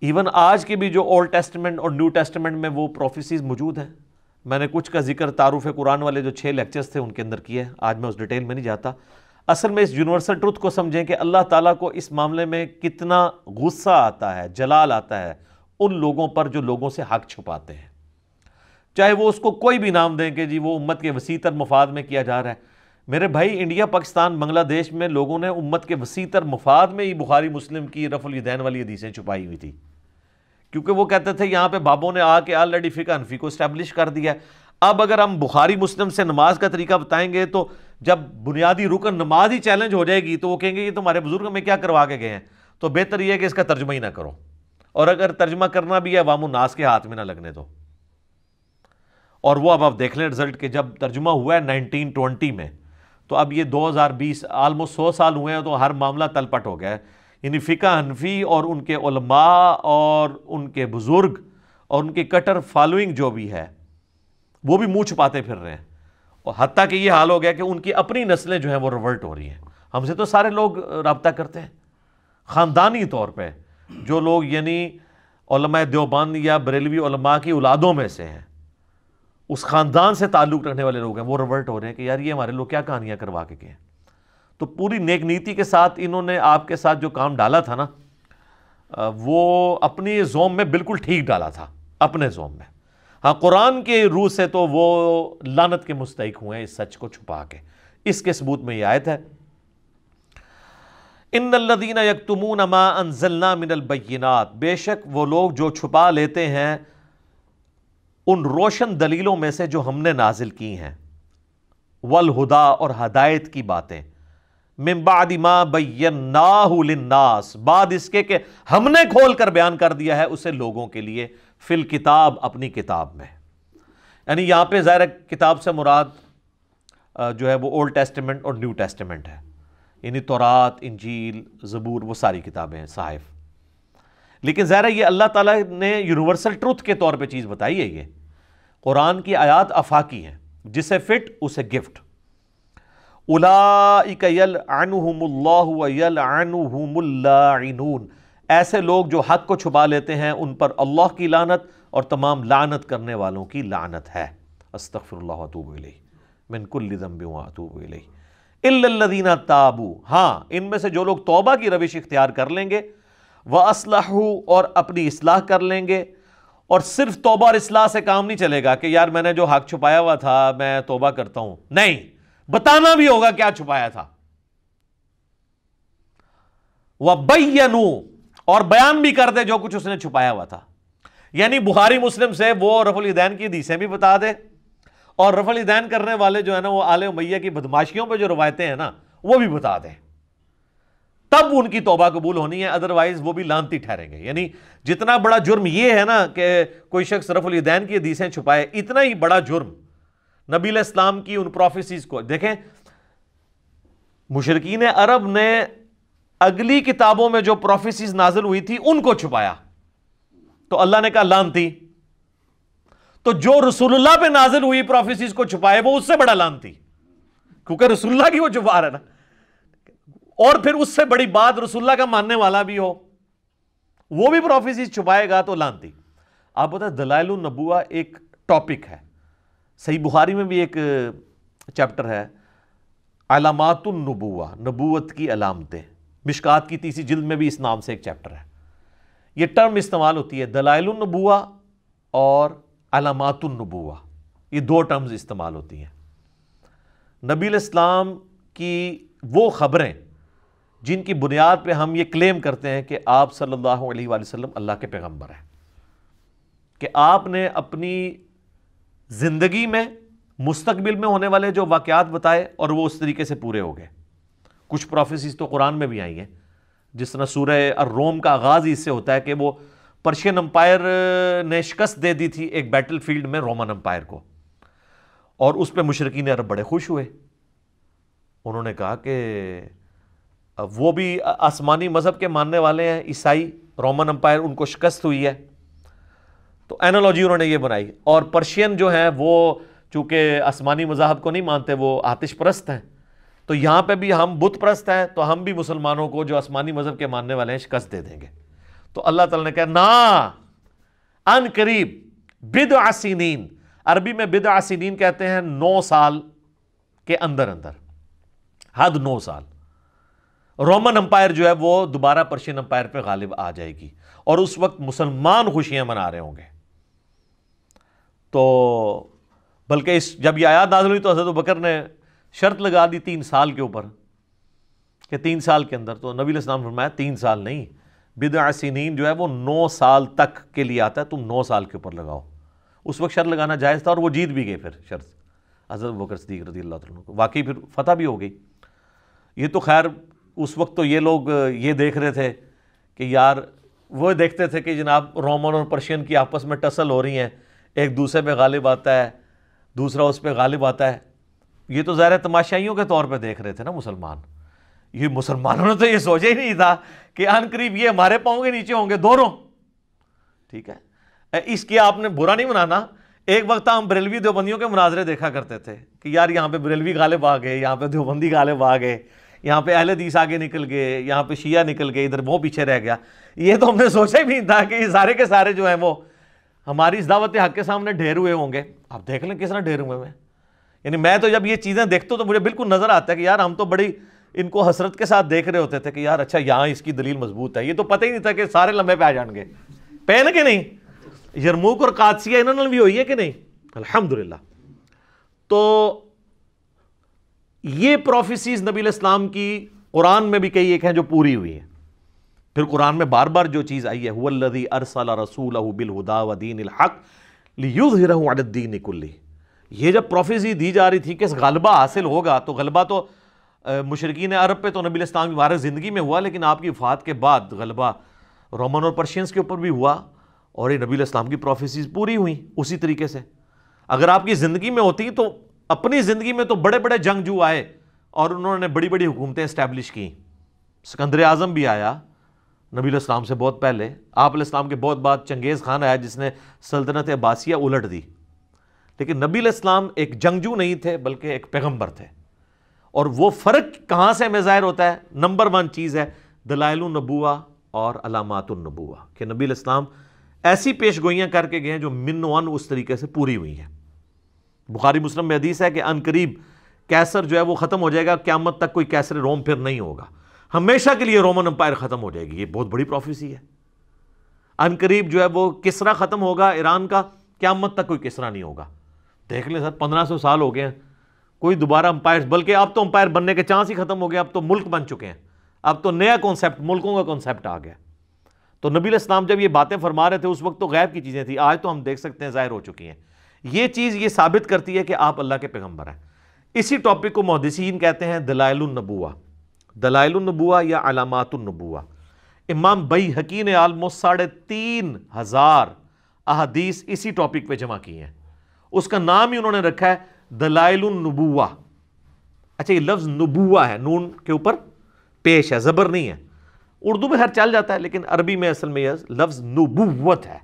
ایون آج کے بھی جو اولڈ ٹیسٹمنٹ اور نیو ٹیسٹمنٹ میں وہ پروفیسیز موجود ہیں۔ میں نے کچھ کا ذکر تعارف قرآن والے جو 6 لیکچرز تھے ان کے اندر کیا ہے، آج میں اس ڈیٹیل میں نہیں جاتا۔ اصل میں اس یونیورسل ٹروتھ کو سمجھیں کہ اللہ تعالیٰ کو اس معاملے میں کتنا غصہ آتا ہے، جلال آتا ہے ان لوگوں پر جو لوگوں سے حق چھپاتے ہیں، چاہے وہ اس کو کوئی بھی نام دیں کہ جی وہ امت کے وسیع تر مفاد میں کیا جا رہا ہے۔ میرے بھائی، انڈیا، پاکستان، بنگلہ دیش میں لوگوں نے امت کے وسیع تر مفاد میں ہی بخاری مسلم کی رفع الیدین والی حدیثیں چھپائی ہوئی تھی، کیونکہ وہ کہتے تھے یہاں پہ بابوں نے آ کے آلریڈی فقہ حنفی کو اسٹیبلش کر دیا ہے۔ اب اگر ہم بخاری مسلم سے نماز کا طریقہ بتائیں گے تو جب بنیادی رکن نماز ہی چیلنج ہو جائے گی تو وہ کہیں گے یہ تمہارے بزرگ ہمیں کیا کروا کے گئے ہیں، تو بہتر یہ ہے کہ اس کا ترجمہ ہی نہ کرو، اور اگر ترجمہ کرنا بھی ہے عوام الناس کے ہاتھ میں نہ لگنے دو۔ اور وہ اب آپ دیکھ لیں رزلٹ کہ جب ترجمہ ہوا ہے 1920 میں، تو اب یہ 2020 آلموسٹ 100 سال ہوئے ہیں، تو ہر معاملہ تل پٹ ہو گیا ہے۔ یعنی فقہ حنفی اور ان کے علماء اور ان کے بزرگ اور ان کی کٹر فالوئنگ جو بھی ہے وہ بھی منہ چھپاتے پھر رہے ہیں، اور حتیٰ کہ یہ حال ہو گیا کہ ان کی اپنی نسلیں جو ہیں وہ ریورٹ ہو رہی ہیں۔ ہم سے تو سارے لوگ رابطہ کرتے ہیں خاندانی طور پہ، جو لوگ یعنی علماء دیوبند یا بریلوی علماء کی اولادوں میں سے ہیں، اس خاندان سے تعلق رکھنے والے لوگ ہیں، وہ ریورٹ ہو رہے ہیں کہ یار یہ ہمارے لوگ کیا کہانیاں کروا کے گئے ہیں۔ تو پوری نیک نیتی کے ساتھ انہوں نے آپ کے ساتھ جو کام ڈالا تھا نا، وہ اپنی زوم میں بالکل ٹھیک ڈالا تھا، اپنے زوم میں۔ ہاں، قرآن کے روح سے تو وہ لعنت کے مستحق ہوئے ہیں اس سچ کو چھپا کے۔ اس کے ثبوت میں یہ آیت ہے، ان الذین یکتمون ما انزلنا من البینات، بے شک وہ لوگ جو چھپا لیتے ہیں ان روشن دلیلوں میں سے جو ہم نے نازل کی ہیں، والہدا، اور ہدایت کی باتیں، من بعد ما بیناہ للناس، بعد اس کے کہ ہم نے کھول کر بیان کر دیا ہے اسے لوگوں کے لیے، فی الکتاب، اپنی کتاب میں۔ یعنی یہاں پہ ظاہر کتاب سے مراد جو ہے وہ اولڈ ٹیسٹمنٹ اور نیو ٹیسٹمنٹ ہے، یعنی تورات، انجیل، زبور، وہ ساری کتابیں ہیں، صحائف۔ لیکن ظاہر یہ اللہ تعالیٰ نے یونیورسل ٹروتھ کے طور پہ چیز بتائی ہے۔ یہ قرآن کی آیات آفاقی ہیں، جسے فٹ اسے گفٹ۔ اولئک یلعنہم اللہ ویلعنہم اللاعنون، ایسے لوگ جو حق کو چھپا لیتے ہیں ان پر اللہ کی لعنت اور تمام لعنت کرنے والوں کی لعنت ہے۔ استغفر اللہ واتوب الیہ من کل ذنب واتوب الیہ الا الذین تابوا، ہاں ان میں سے جو لوگ توبہ کی روش اختیار کر لیں گے، وَأَصْلَحُوا، اور اپنی اصلاح کر لیں گے۔ اور صرف توبہ اور اصلاح سے کام نہیں چلے گا کہ یار میں نے جو حق چھپایا ہوا تھا میں توبہ کرتا ہوں، نہیں، بتانا بھی ہوگا کیا چھپایا تھا۔ وَبَيَّنُوا، اور بیان بھی کر دے جو کچھ اس نے چھپایا ہوا تھا۔ یعنی بخاری مسلم سے وہ رفع الیدین کی حدیثیں بھی بتا دے، اور رفع الیدین کرنے والے جو ہے نا وہ آل امیہ کی بدماشیوں پہ جو روایتیں ہیں نا وہ بھی بتا دیں، تب ان کی توبہ قبول ہونی ہے، ادروائز وہ بھی لعنتی ٹھہریں گے۔ یعنی جتنا بڑا جرم یہ ہے نا کہ کوئی شخص رفع الیدین کی حدیثیں چھپائے، اتنا ہی بڑا جرم نبی علیہ السلام کی ان پروفیسیز کو دیکھیں۔ مشرکین عرب نے اگلی کتابوں میں جو پروفیسیز نازل ہوئی تھی ان کو چھپایا، تو اللہ نے کہا لعنتی۔ تو جو رسول اللہ پہ نازل ہوئی پروفیسیز کو چھپائے وہ اس سے بڑا لعنتی، کیونکہ رسول اللہ کی وہ چھپا رہا ہے نا، اور پھر اس سے بڑی بات رسول اللہ کا ماننے والا بھی ہو وہ بھی پروفیسیز چھپائے گا تو لعنتی۔ آپ بتائیں دلائل النبوہ ایک ٹاپک ہے، صحیح بخاری میں بھی ایک چیپٹر ہے علامات النبوہ، نبوت کی علامتیں، مشکات کی 30 جلد میں بھی اس نام سے ایک چیپٹر ہے۔ یہ ٹرم استعمال ہوتی ہے دلائل النبوہ اور علامات النبوہ، یہ دو ٹرمز استعمال ہوتی ہیں۔ نبی علیہ السلام کی وہ خبریں جن کی بنیاد پہ ہم یہ کلیم کرتے ہیں کہ آپ صلی اللہ علیہ وآلہ وسلم اللہ کے پیغمبر ہیں، کہ آپ نے اپنی زندگی میں مستقبل میں ہونے والے جو واقعات بتائے اور وہ اس طریقے سے پورے ہو گئے۔ کچھ پروفیسیز تو قرآن میں بھی آئی ہیں، جس طرح سورہ الروم کا آغاز ہی اس سے ہوتا ہے کہ وہ پرشین امپائر نے شکست دے دی تھی ایک بیٹل فیلڈ میں رومن امپائر کو، اور اس پہ مشرکین عرب بڑے خوش ہوئے۔ انہوں نے کہا کہ وہ بھی آسمانی مذہب کے ماننے والے ہیں، عیسائی، رومن امپائر ان کو شکست ہوئی ہے، تو اینالوجی انہوں نے یہ بنائی. اور پرشین جو ہیں وہ چونکہ آسمانی مذاہب کو نہیں مانتے، وہ آتش پرست ہیں، تو یہاں پہ بھی ہم بت پرست ہیں، تو ہم بھی مسلمانوں کو جو آسمانی مذہب کے ماننے والے ہیں شکست دے دیں گے. تو اللہ تعالیٰ نے کہا نا، ان قریب، بضع سنین، عربی میں بضع سنین کہتے ہیں 9 سال کے اندر اندر، حد 9 سال، رومن امپائر جو ہے وہ دوبارہ پرشین امپائر پہ غالب آ جائے گی، اور اس وقت مسلمان خوشیاں منا رہے ہوں گے. تو بلکہ جب یہ آیات نازل ہوئی تو حضرت ابوبکر نے شرط لگا دی 3 سال کے اوپر، کہ 3 سال کے اندر. تو نبی علیہ السلام نے فرمایا 3 سال نہیں، بضع سنین جو ہے وہ 9 سال تک کے لیے آتا ہے، تم 9 سال کے اوپر لگاؤ. اس وقت شرط لگانا جائز تھا، اور وہ جیت بھی گئے پھر شرط حضرت ابوبکر صدیق رضی اللہ عنہ کو، واقعی پھر فتح بھی ہو گئی. یہ تو خیر اس وقت تو یہ لوگ یہ دیکھ رہے تھے کہ یار، وہ دیکھتے تھے کہ جناب رومن اور پرشین کی آپس میں ٹسل ہو رہی ہیں، ایک دوسرے پہ غالب آتا ہے، دوسرا اس پہ غالب آتا ہے. یہ تو ظاہر تماشائیوں کے طور پہ دیکھ رہے تھے نا مسلمان. یہ مسلمانوں نے تو یہ سوچا ہی نہیں تھا کہ ان قریب یہ ہمارے پاؤں کے نیچے ہوں گے دونوں. ٹھیک ہے، اس کی آپ نے برا نہیں منانا. ایک وقت ہم بریلوی دیوبندیوں کے مناظرے دیکھا کرتے تھے کہ یار یہاں پہ بریلوی غالب آ گئے، یہاں پہ دیوبندی غالب آ گئے، یہاں پہ اہل حدیث آگے نکل گئے، یہاں پہ شیعہ نکل گئے، ادھر وہ پیچھے رہ گیا. یہ تو ہم نے سوچا ہی نہیں تھا کہ یہ سارے کے سارے جو ہیں وہ ہماری اس دعوت حق کے سامنے ڈھیر ہوئے ہوں گے. آپ دیکھ لیں کس طرح ڈھیر ہوئے ہیں. یعنی میں تو جب یہ چیزیں دیکھتا ہوں تو مجھے بالکل نظر آتا ہے کہ یار ہم تو بڑی ان کو حسرت کے ساتھ دیکھ رہے ہوتے تھے کہ یار اچھا یہاں اس کی دلیل مضبوط ہے. یہ تو پتہ ہی نہیں تھا کہ سارے لمبے پہ آ جان گے. پہ کہ نہیں، یرموک اور قادسیہ انہوں نے بھی ہوئی ہے کہ نہیں، الحمدللہ. تو یہ پروفیسیز نبی علیہ السلام کی قرآن میں بھی کئی ایک ہیں جو پوری ہوئی ہیں. پھر قرآن میں بار بار جو چیز آئی ہے، هو الذی ارسل رسولہ بالہدی ودین الحق لیظہرہ علی الدین کلہ. یہ جب پروفیسی دی جا رہی تھی کہ غلبہ حاصل ہوگا، تو غلبہ تو مشرکین عرب پہ تو نبی علیہ السلام کی وارث زندگی میں ہوا، لیکن آپ کی وفات کے بعد غلبہ رومن اور پرشینز کے اوپر بھی ہوا، اور یہ نبی علیہ السلام کی پروفیسیز پوری ہوئیں اسی طریقے سے. اگر آپ کی زندگی میں ہوتی تو اپنی زندگی میں تو بڑے بڑے جنگجو آئے اور انہوں نے بڑی بڑی حکومتیں اسٹیبلش کی. سکندر اعظم بھی آیا نبی علیہ السلام سے بہت پہلے. آپ علیہ السلام کے بہت بعد چنگیز خان آیا جس نے سلطنت عباسیہ الٹ دی. لیکن نبی علیہ السلام ایک جنگجو نہیں تھے بلکہ ایک پیغمبر تھے. اور وہ فرق کہاں سے ہمیں ظاہر ہوتا ہے؟ نمبر 1 چیز ہے دلائل النبوہ اور علامات النبوہ، کہ نبی علیہ السلام ایسی پیش گوئیاں کر کے گئے ہیں جو من و ان اس طریقے سے پوری ہوئی ہیں. بخاری مسلم میں حدیث ہے کہ ان قریب کیسر جو ہے وہ ختم ہو جائے گا، قیامت تک کوئی کیسر روم پھر نہیں ہوگا، ہمیشہ کے لیے رومن امپائر ختم ہو جائے گی. یہ بہت بڑی پروفیسی ہے. ان قریب جو ہے وہ کسرا ختم ہوگا ایران کا، قیامت تک کوئی کسرا نہیں ہوگا. دیکھ لیں سر 1500 سال ہو گئے ہیں، کوئی دوبارہ امپائر، بلکہ اب تو امپائر بننے کے چانس ہی ختم ہو گئے. اب تو ملک بن چکے ہیں، اب تو نیا کانسیپٹ، ملکوں کا کانسیپٹ آ گیا. تو نبی علیہ السلام جب یہ باتیں فرما رہے تھے اس وقت تو غیب کی چیزیں تھیں، آج تو ہم دیکھ سکتے ہیں ظاہر ہو چکی ہیں. یہ چیز یہ ثابت کرتی ہے کہ آپ اللہ کے پیغمبر ہیں. اسی ٹاپک کو محدثین کہتے ہیں دلائل النبوہ، دلائل النبوہ یا علامات النبوہ. امام بیہقی نے آلموسٹ 3500 احادیث اسی ٹاپک پہ جمع کی ہیں. اس کا نام ہی انہوں نے رکھا ہے دلائل النبوہ. اچھا یہ لفظ نبوہ ہے، نون کے اوپر پیش ہے، زبر نہیں ہے. اردو میں ہر چل جاتا ہے لیکن عربی میں اصل میں یہ لفظ نبوت ہے.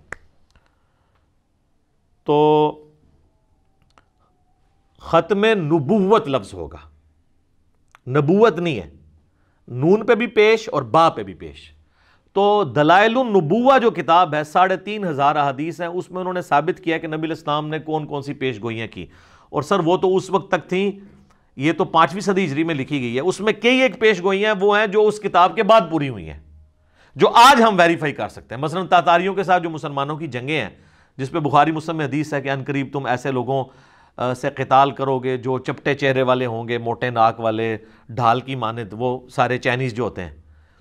تو ختم نبوت لفظ ہوگا، نبوت نہیں ہے، نون پہ بھی پیش اور با پہ بھی پیش. تو دلائل النبوہ جو کتاب ہے 3500 احادیث ہیں، اس میں انہوں نے ثابت کیا کہ نبی علیہ السلام نے کون کون سی پیش گوئیاں کی. اور سر وہ تو اس وقت تک تھیں، یہ تو 5ویں صدی ہجری میں لکھی گئی ہے. اس میں کئی ایک پیش گوئیاں وہ ہیں جو اس کتاب کے بعد پوری ہوئی ہیں، جو آج ہم ویریفائی کر سکتے ہیں. مثلا تاتاریوں کے ساتھ جو مسلمانوں کی جنگیں ہیں، جس پہ بخاری مسلم میں حدیث ہے کہ ان قریب تم ایسے لوگوں سے قتال کرو گے جو چپٹے چہرے والے ہوں گے، موٹے ناک والے، ڈھال کی مانند، وہ سارے چائنیز جو ہوتے ہیں.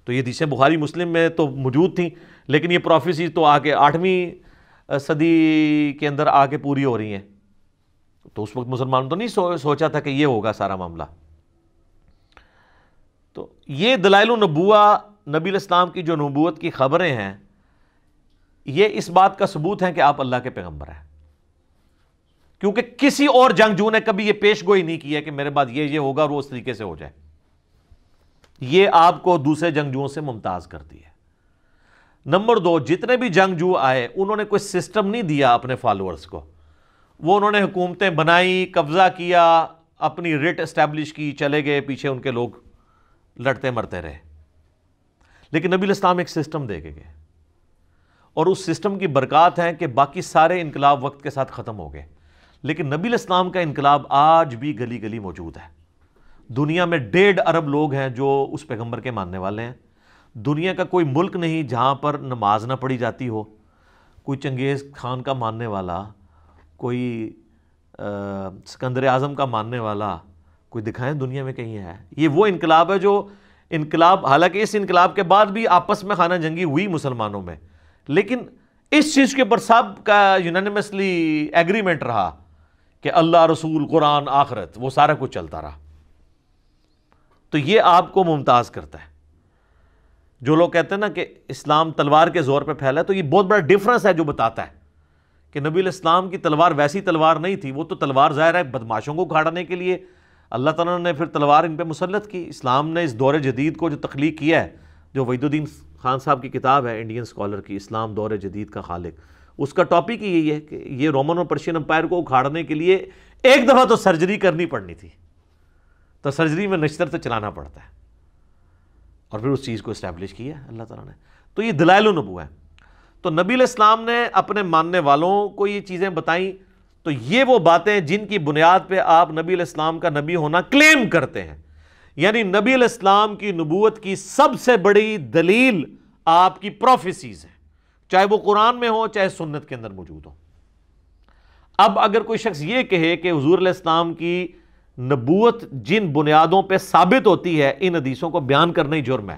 تو یہ حدیثیں بخاری مسلم میں تو موجود تھیں، لیکن یہ پروفیسی تو آگے 8ویں صدی کے اندر آ کے پوری ہو رہی ہیں. تو اس وقت مسلمانوں تو نہیں سوچا تھا کہ یہ ہوگا سارا معاملہ. تو یہ دلائل النبوہ، نبی علیہ السلام کی جو نبوت کی خبریں ہیں، یہ اس بات کا ثبوت ہے کہ آپ اللہ کے پیغمبر ہیں. کیونکہ کسی اور جنگجو نے کبھی یہ پیش گوئی نہیں کی ہے کہ میرے بعد یہ ہوگا اور وہ اس طریقے سے ہو جائے. یہ آپ کو دوسرے جنگجوؤں سے ممتاز کرتی ہے. نمبر 2، جتنے بھی جنگجو آئے انہوں نے کوئی سسٹم نہیں دیا اپنے فالوورز کو، وہ انہوں نے حکومتیں بنائی، قبضہ کیا، اپنی ریٹ اسٹیبلش کی، چلے گئے، پیچھے ان کے لوگ لڑتے مرتے رہے۔ لیکن نبی الاسلام ایک سسٹم دے کے گئے، اور اس سسٹم کی برکات ہیں کہ باقی سارے انقلاب وقت کے ساتھ ختم ہو گئے، لیکن نبی الاسلام کا انقلاب آج بھی گلی گلی موجود ہے۔ دنیا میں 1.5 ارب لوگ ہیں جو اس پیغمبر کے ماننے والے ہیں۔ دنیا کا کوئی ملک نہیں جہاں پر نماز نہ پڑھی جاتی ہو۔ کوئی چنگیز خان کا ماننے والا، کوئی سکندر اعظم کا ماننے والا، کوئی دکھائیں دنیا میں کہیں ہے؟ یہ وہ انقلاب ہے جو انقلاب، حالانکہ اس انقلاب کے بعد بھی آپس میں خانہ جنگی ہوئی مسلمانوں میں، لیکن اس چیز کے اوپر سب کا یونانیمسلی ایگریمنٹ رہا کہ اللہ، رسول، قرآن، آخرت، وہ سارا کچھ چلتا رہا۔ تو یہ آپ کو ممتاز کرتا ہے۔ جو لوگ کہتے ہیں نا کہ اسلام تلوار کے زور پہ پھیلا ہے، تو یہ بہت بڑا ڈیفرنس ہے جو بتاتا ہے کہ نبی الاسلام کی تلوار ویسی تلوار نہیں تھی۔ وہ تو تلوار ظاہر ہے بدماشوں کو اکھاڑنے کے لیے اللہ تعالیٰ نے پھر تلوار ان پہ مسلط کی۔ اسلام نے اس دور جدید کو جو تخلیق کیا ہے، جو وحید الدین خان صاحب کی کتاب ہے انڈین اسکالر کی، اسلام دور جدید کا خالق، اس کا ٹاپک ہی یہی ہے کہ یہ رومن اور پرشین امپائر کو اکھاڑنے کے لیے ایک دفعہ تو سرجری کرنی پڑنی تھی، تو سرجری میں نشتر سے چلانا پڑتا ہے، اور پھر اس چیز کو اسٹیبلش کیا اللہ تعالیٰ نے۔ تو یہ دلائل النبوہ ہے۔ تو نبی علیہ السلام نے اپنے ماننے والوں کو یہ چیزیں بتائیں، تو یہ وہ باتیں جن کی بنیاد پہ آپ نبی علیہ السلام کا نبی ہونا کلیم کرتے ہیں۔ یعنی نبی علیہ السلام کی نبوت کی سب سے بڑی دلیل آپ کی پروفیسیز ہیں، چاہے وہ قرآن میں ہو چاہے سنت کے اندر موجود ہو۔ اب اگر کوئی شخص یہ کہے کہ حضور علیہ السلام کی نبوت جن بنیادوں پہ ثابت ہوتی ہے ان حدیثوں کو بیان کرنا ہی جرم ہے،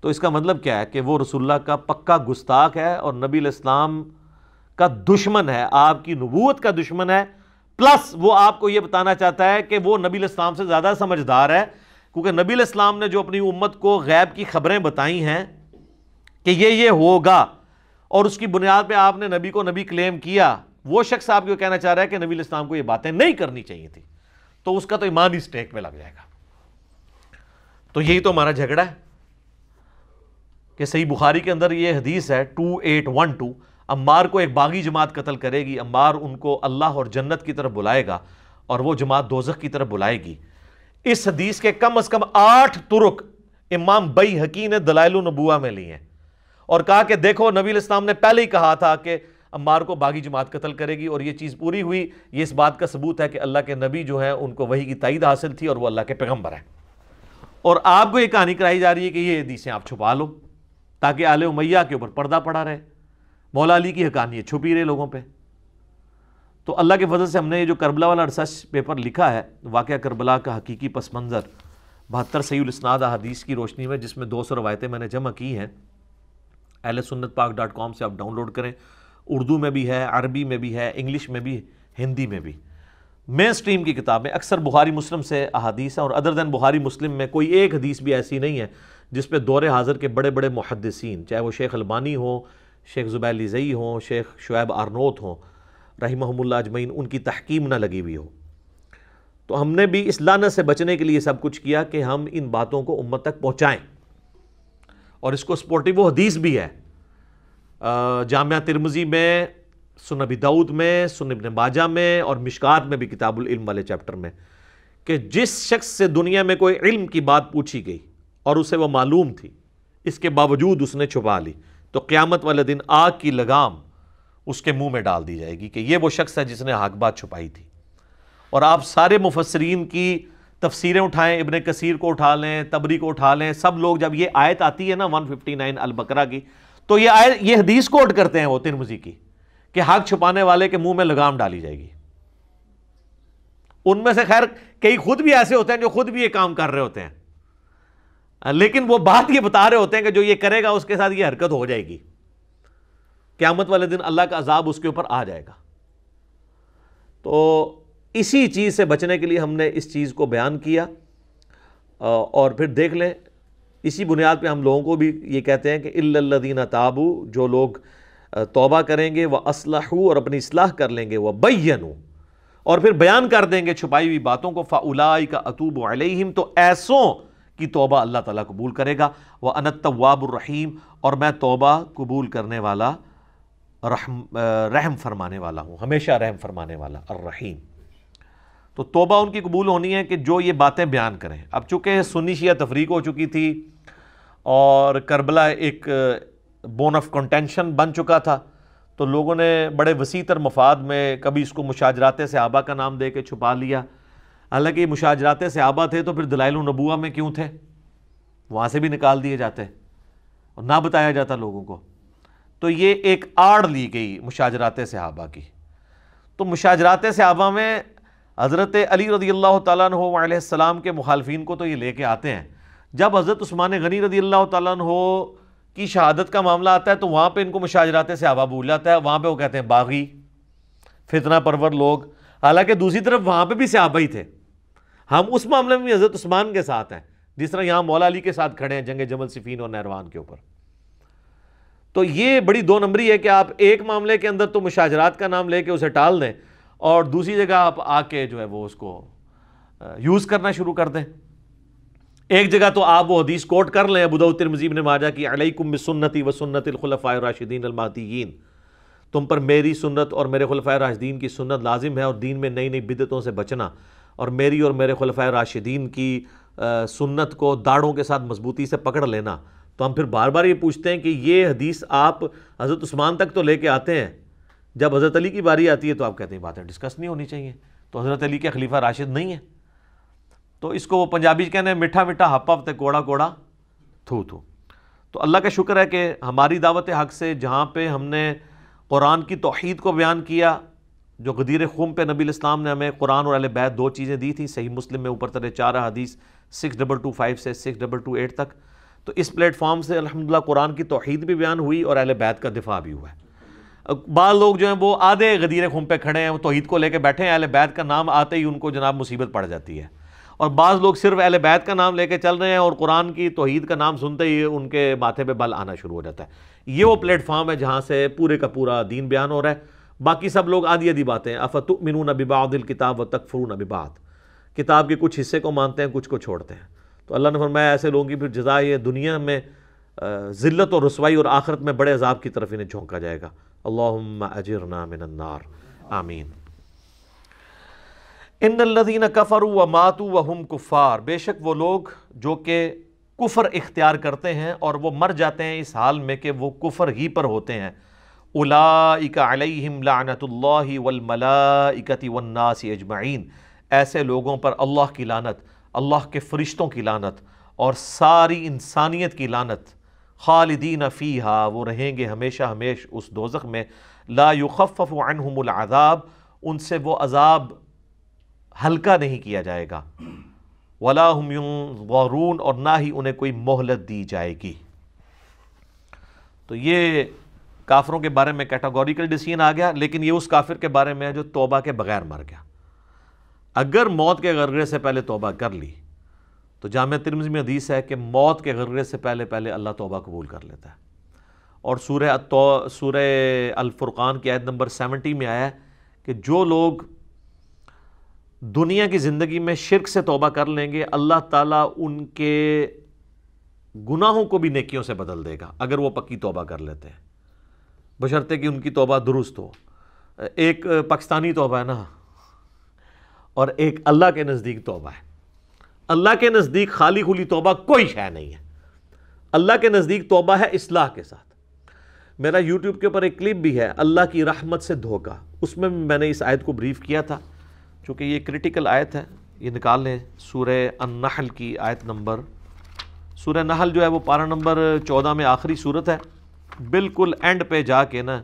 تو اس کا مطلب کیا ہے کہ وہ رسول اللہ کا پکا گستاخ ہے اور نبی علیہ السلام کا دشمن ہے، آپ کی نبوت کا دشمن ہے، پلس وہ آپ کو یہ بتانا چاہتا ہے کہ وہ نبی علیہ السلام سے زیادہ سمجھدار ہے، کیونکہ نبی علیہ السلام نے جو اپنی امت کو غیب کی خبریں بتائی ہیں کہ یہ ہوگا، اور اس کی بنیاد پہ آپ نے نبی کو نبی کلیم کیا، وہ شخص آپ کو کہنا چاہ رہا ہے کہ نبی علیہ السلام کو یہ باتیں نہیں کرنی چاہیے تھی، تو اس کا تو ایمان ہی سٹیک میں لگ جائے گا۔ تو یہی تو ہمارا جھگڑا ہے کہ صحیح بخاری کے اندر یہ حدیث ہے 2812، عمار کو ایک باغی جماعت قتل کرے گی، عمار ان کو اللہ اور جنت کی طرف بلائے گا اور وہ جماعت دوزخ کی طرف بلائے گی۔ اس حدیث کے کم از کم 8 طرق امام بیہقی نے دلائل النبوہ میں لی ہیں، اور کہا کہ دیکھو نبی علیہ السلام نے پہلے ہی کہا تھا کہ عمار کو باغی جماعت قتل کرے گی، اور یہ چیز پوری ہوئی۔ یہ اس بات کا ثبوت ہے کہ اللہ کے نبی جو ہیں ان کو وحی کی تائید حاصل تھی اور وہ اللہ کے پیغمبر ہیں۔ اور آپ کو یہ کہانی کرائی جا رہی ہے کہ یہ حدیثیں آپ چھپا لو تاکہ آل امیہ کے اوپر پردہ پڑا رہے، مولا علی کی حقانیت چھپی رہے لوگوں پہ۔ تو اللہ کے فضل سے ہم نے یہ جو کربلا والا ریسرچ پیپر لکھا ہے، واقعہ کربلا کا حقیقی پس منظر 72 صحیح الاسناد احادیث کی روشنی میں، جس میں 200 روایتیں میں نے جمع کی ہیں، ahlsunnatpak.com سے آپ ڈاؤن لوڈ کریں۔ اردو میں بھی ہے، عربی میں بھی ہے، انگلش میں بھی، ہندی میں بھی۔ مین سٹریم کی کتاب میں اکثر بخاری مسلم سے احادیث ہیں، اور ادر دین بخاری مسلم میں کوئی ایک حدیث بھی ایسی نہیں ہے جس پہ دور حاضر کے بڑے بڑے محدثین، چاہے وہ شیخ البانی ہوں، شیخ زبیر لیزئی ہوں، شیخ شعیب آرنوت ہوں، رحمہم اللہ اجمعین، ان کی تحکیم نہ لگی ہوئی ہو۔ تو ہم نے بھی اس لعنت سے بچنے کے لیے سب کچھ کیا کہ ہم ان باتوں کو امت تک پہنچائیں، اور اس کو سپورٹیو حدیث بھی ہے جامعہ ترمذی میں، سنن ابی داؤد میں، سنن ابن ماجہ میں، اور مشکات میں بھی کتاب العلم والے چیپٹر میں، کہ جس شخص سے دنیا میں کوئی علم کی بات پوچھی گئی اور اسے وہ معلوم تھی، اس کے باوجود اس نے چھپا لی، تو قیامت والے دن آگ کی لگام اس کے منہ میں ڈال دی جائے گی کہ یہ وہ شخص ہے جس نے حق بات چھپائی تھی۔ اور آپ سارے مفسرین کی تفسیریں اٹھائیں، ابن کثیر کو اٹھا لیں، طبری کو اٹھا لیں، سب لوگ جب یہ آیت آتی ہے نا 159 البقرہ کی، تو یہ حدیث کوٹ کرتے ہیں وہ ترمذی کی کہ حق چھپانے والے کے منہ میں لگام ڈالی جائے گی۔ ان میں سے خیر کئی خود بھی ایسے ہوتے ہیں جو خود بھی یہ کام کر رہے ہوتے ہیں، لیکن وہ بات یہ بتا رہے ہوتے ہیں کہ جو یہ کرے گا اس کے ساتھ یہ حرکت ہو جائے گی، قیامت والے دن اللہ کا عذاب اس کے اوپر آ جائے گا۔ تو اسی چیز سے بچنے کے لیے ہم نے اس چیز کو بیان کیا، اور پھر دیکھ لیں اسی بنیاد پہ ہم لوگوں کو بھی یہ کہتے ہیں کہ الا الذین تابوا، جو لوگ توبہ کریں گے، واصلحوا، اور اپنی اصلاح کر لیں گے، وبینوا، اور پھر بیان کر دیں گے چھپائی ہوئی باتوں کو، فاولئک اتوب علیہم، تو ایسوں کی توبہ اللہ تعالیٰ قبول کرے گا۔ وَأَنَا التَّوَّابُ الرَّحِيمُ، اور میں توبہ قبول کرنے والا رحم فرمانے والا ہوں، ہمیشہ رحم فرمانے والا، الرحیم۔ تو توبہ ان کی قبول ہونی ہے کہ جو یہ باتیں بیان کریں۔ اب چونکہ سنی شیعہ تفریق ہو چکی تھی اور کربلا ایک بون آف کنٹینشن بن چکا تھا، تو لوگوں نے بڑے وسیع تر مفاد میں کبھی اس کو مشاجرات صحابہ کا نام دے کے چھپا لیا، حالانکہ یہ مشاجرات صحابہ تھے تو پھر دلائل النبوہ میں کیوں تھے؟ وہاں سے بھی نکال دیے جاتے اور نہ بتایا جاتا لوگوں کو۔ تو یہ ایک آڑ لی گئی مشاجرات صحابہ کی۔ تو مشاجرات صحابہ میں حضرت علی رضی اللہ تعالیٰ عنہ علیہ السلام کے مخالفین کو تو یہ لے کے آتے ہیں، جب حضرت عثمان غنی رضی اللہ تعالیٰ عنہ کی شہادت کا معاملہ آتا ہے تو وہاں پہ ان کو مشاجرات صحابہ بھول جاتا ہے، وہاں پہ وہ کہتے ہیں باغی، فتنہ پرور لوگ، حالانکہ دوسری طرف وہاں پہ بھی صحابہ ہی تھے۔ ہم اس معاملے میں بھی حضرت عثمان کے ساتھ ہیں، جس طرح یہاں مولا علی کے ساتھ کھڑے ہیں جنگ جمل صفین اور نہروان کے اوپر۔ تو یہ بڑی دو نمبری ہے کہ آپ ایک معاملے کے اندر تو مشاجرات کا نام لے کے اسے ٹال دیں اور دوسری جگہ آپ آ کے جو ہے وہ اس کو یوز کرنا شروع کر دیں۔ ایک جگہ تو آپ وہ حدیث کوٹ کر لیں ابو داؤد ترمذی ابن ماجہ کی، علیکم بسنتی و سنت الخلفاء الراشدین المہدیین، تم پر میری سنت اور میرے خلفاء راشدین کی سنت لازم ہے، اور دین میں نئی نئی بدعتوں سے بچنا، اور میری اور میرے خلفاء راشدین کی سنت کو داڑھوں کے ساتھ مضبوطی سے پکڑ لینا۔ تو ہم پھر بار بار یہ پوچھتے ہیں کہ یہ حدیث آپ حضرت عثمان تک تو لے کے آتے ہیں، جب حضرت علی کی باری آتی ہے تو آپ کہتے ہیں باتیں ڈسکس نہیں ہونی چاہیے، تو حضرت علی کے خلیفہ راشد نہیں ہیں۔ تو اس کو وہ پنجابی کہنے میٹھا میٹھا ہپا تے کوڑا کوڑا تھو تھو۔ تو اللہ کا شکر ہے کہ ہماری دعوت حق سے جہاں پہ ہم نے قرآن کی توحید کو بیان کیا، جو غدیر خم پہ نبی الاسلام نے ہمیں قرآن اور اہل بیت دو چیزیں دی تھیں، صحیح مسلم میں اوپر ترے 4 حدیث 6225 سے 6228 تک، تو اس پلیٹ فارم سے الحمدللہ قرآن کی توحید بھی بیان ہوئی اور اہل بیت کا دفاع بھی ہوا ہے۔ بعض لوگ جو ہیں وہ آدھے غدیر خم پہ کھڑے ہیں، وہ توحید کو لے کے بیٹھے ہیں، اہل بیت کا نام آتے ہی ان کو جناب مصیبت پڑ جاتی ہے، اور بعض لوگ صرف اہل بیت کا نام لے کے چل رہے ہیں اور قرآن کی توحید کا نام سنتے ہی ان کے ماتھے پہ بل آنا شروع ہو جاتا ہے۔ یہ وہ پلیٹ فارم ہے جہاں سے پورے کا پورا دین بیان ہو رہا ہے۔ باقی سب لوگ آدھی آدھی باتیں، افتؤمنون ببعض الکتاب وتکفرون ببعض، کتاب کے کچھ حصے کو مانتے ہیں کچھ کو چھوڑتے ہیں۔ تو اللہ نے فرمایا ایسے لوگوں کی پھر جزا یہ دنیا میں ذلت اور رسوائی، اور آخرت میں بڑے عذاب کی طرف انہیں جھونکا جائے گا۔ اللہم اجرنا من النار، آمین۔ ان الذین کفروا وماتوا وہم کفار، بے شک وہ لوگ جو کہ کفر اختیار کرتے ہیں اور وہ مر جاتے ہیں اس حال میں کہ وہ کفر ہی پر ہوتے ہیں، اولئک علیہم لعنت اللہ والملائکۃ والناس اجمعین، ایسے لوگوں پر اللہ کی لعنت، اللہ کے فرشتوں کی لعنت اور ساری انسانیت کی لعنت، خالدین فیہا، وہ رہیں گے ہمیشہ ہمیش اس دوزخ میں، لا یخفف عنہم العذاب، ان سے وہ عذاب ہلکا نہیں کیا جائے گا، ولا ہم ینظرون، اور نہ ہی انہیں کوئی مہلت دی جائے گی۔ تو یہ کافروں کے بارے میں کیٹاگوریکل ڈیسیژن آ گیا، لیکن یہ اس کافر کے بارے میں ہے جو توبہ کے بغیر مر گیا۔ اگر موت کے غرغرے سے پہلے توبہ کر لی تو جامع ترمذی میں حدیث ہے کہ موت کے غرغرے سے پہلے پہلے اللہ توبہ قبول کر لیتا ہے۔ اور سورہ الفرقان کی آیت نمبر 70 میں آیا ہے کہ جو لوگ دنیا کی زندگی میں شرک سے توبہ کر لیں گے، اللہ تعالیٰ ان کے گناہوں کو بھی نیکیوں سے بدل دے گا اگر وہ پکی توبہ کر لیتے ہیں، بشرطے کہ ان کی توبہ درست ہو۔ ایک پاکستانی توبہ ہے نا، اور ایک اللہ کے نزدیک توبہ ہے۔ اللہ کے نزدیک خالی خلی توبہ کوئی شے نہیں ہے، اللہ کے نزدیک توبہ ہے اصلاح کے ساتھ۔ میرا یوٹیوب کے اوپر ایک کلپ بھی ہے، اللہ کی رحمت سے دھوکہ، اس میں میں نے اس آیت کو بریف کیا تھا، چونکہ یہ کریٹیکل آیت ہے، یہ نکال لیں۔ سورہ النحل کی آیت نمبر، سورہ نحل جو ہے وہ پارہ نمبر 14 میں آخری صورت ہے، بالکل اینڈ پہ جا کے نا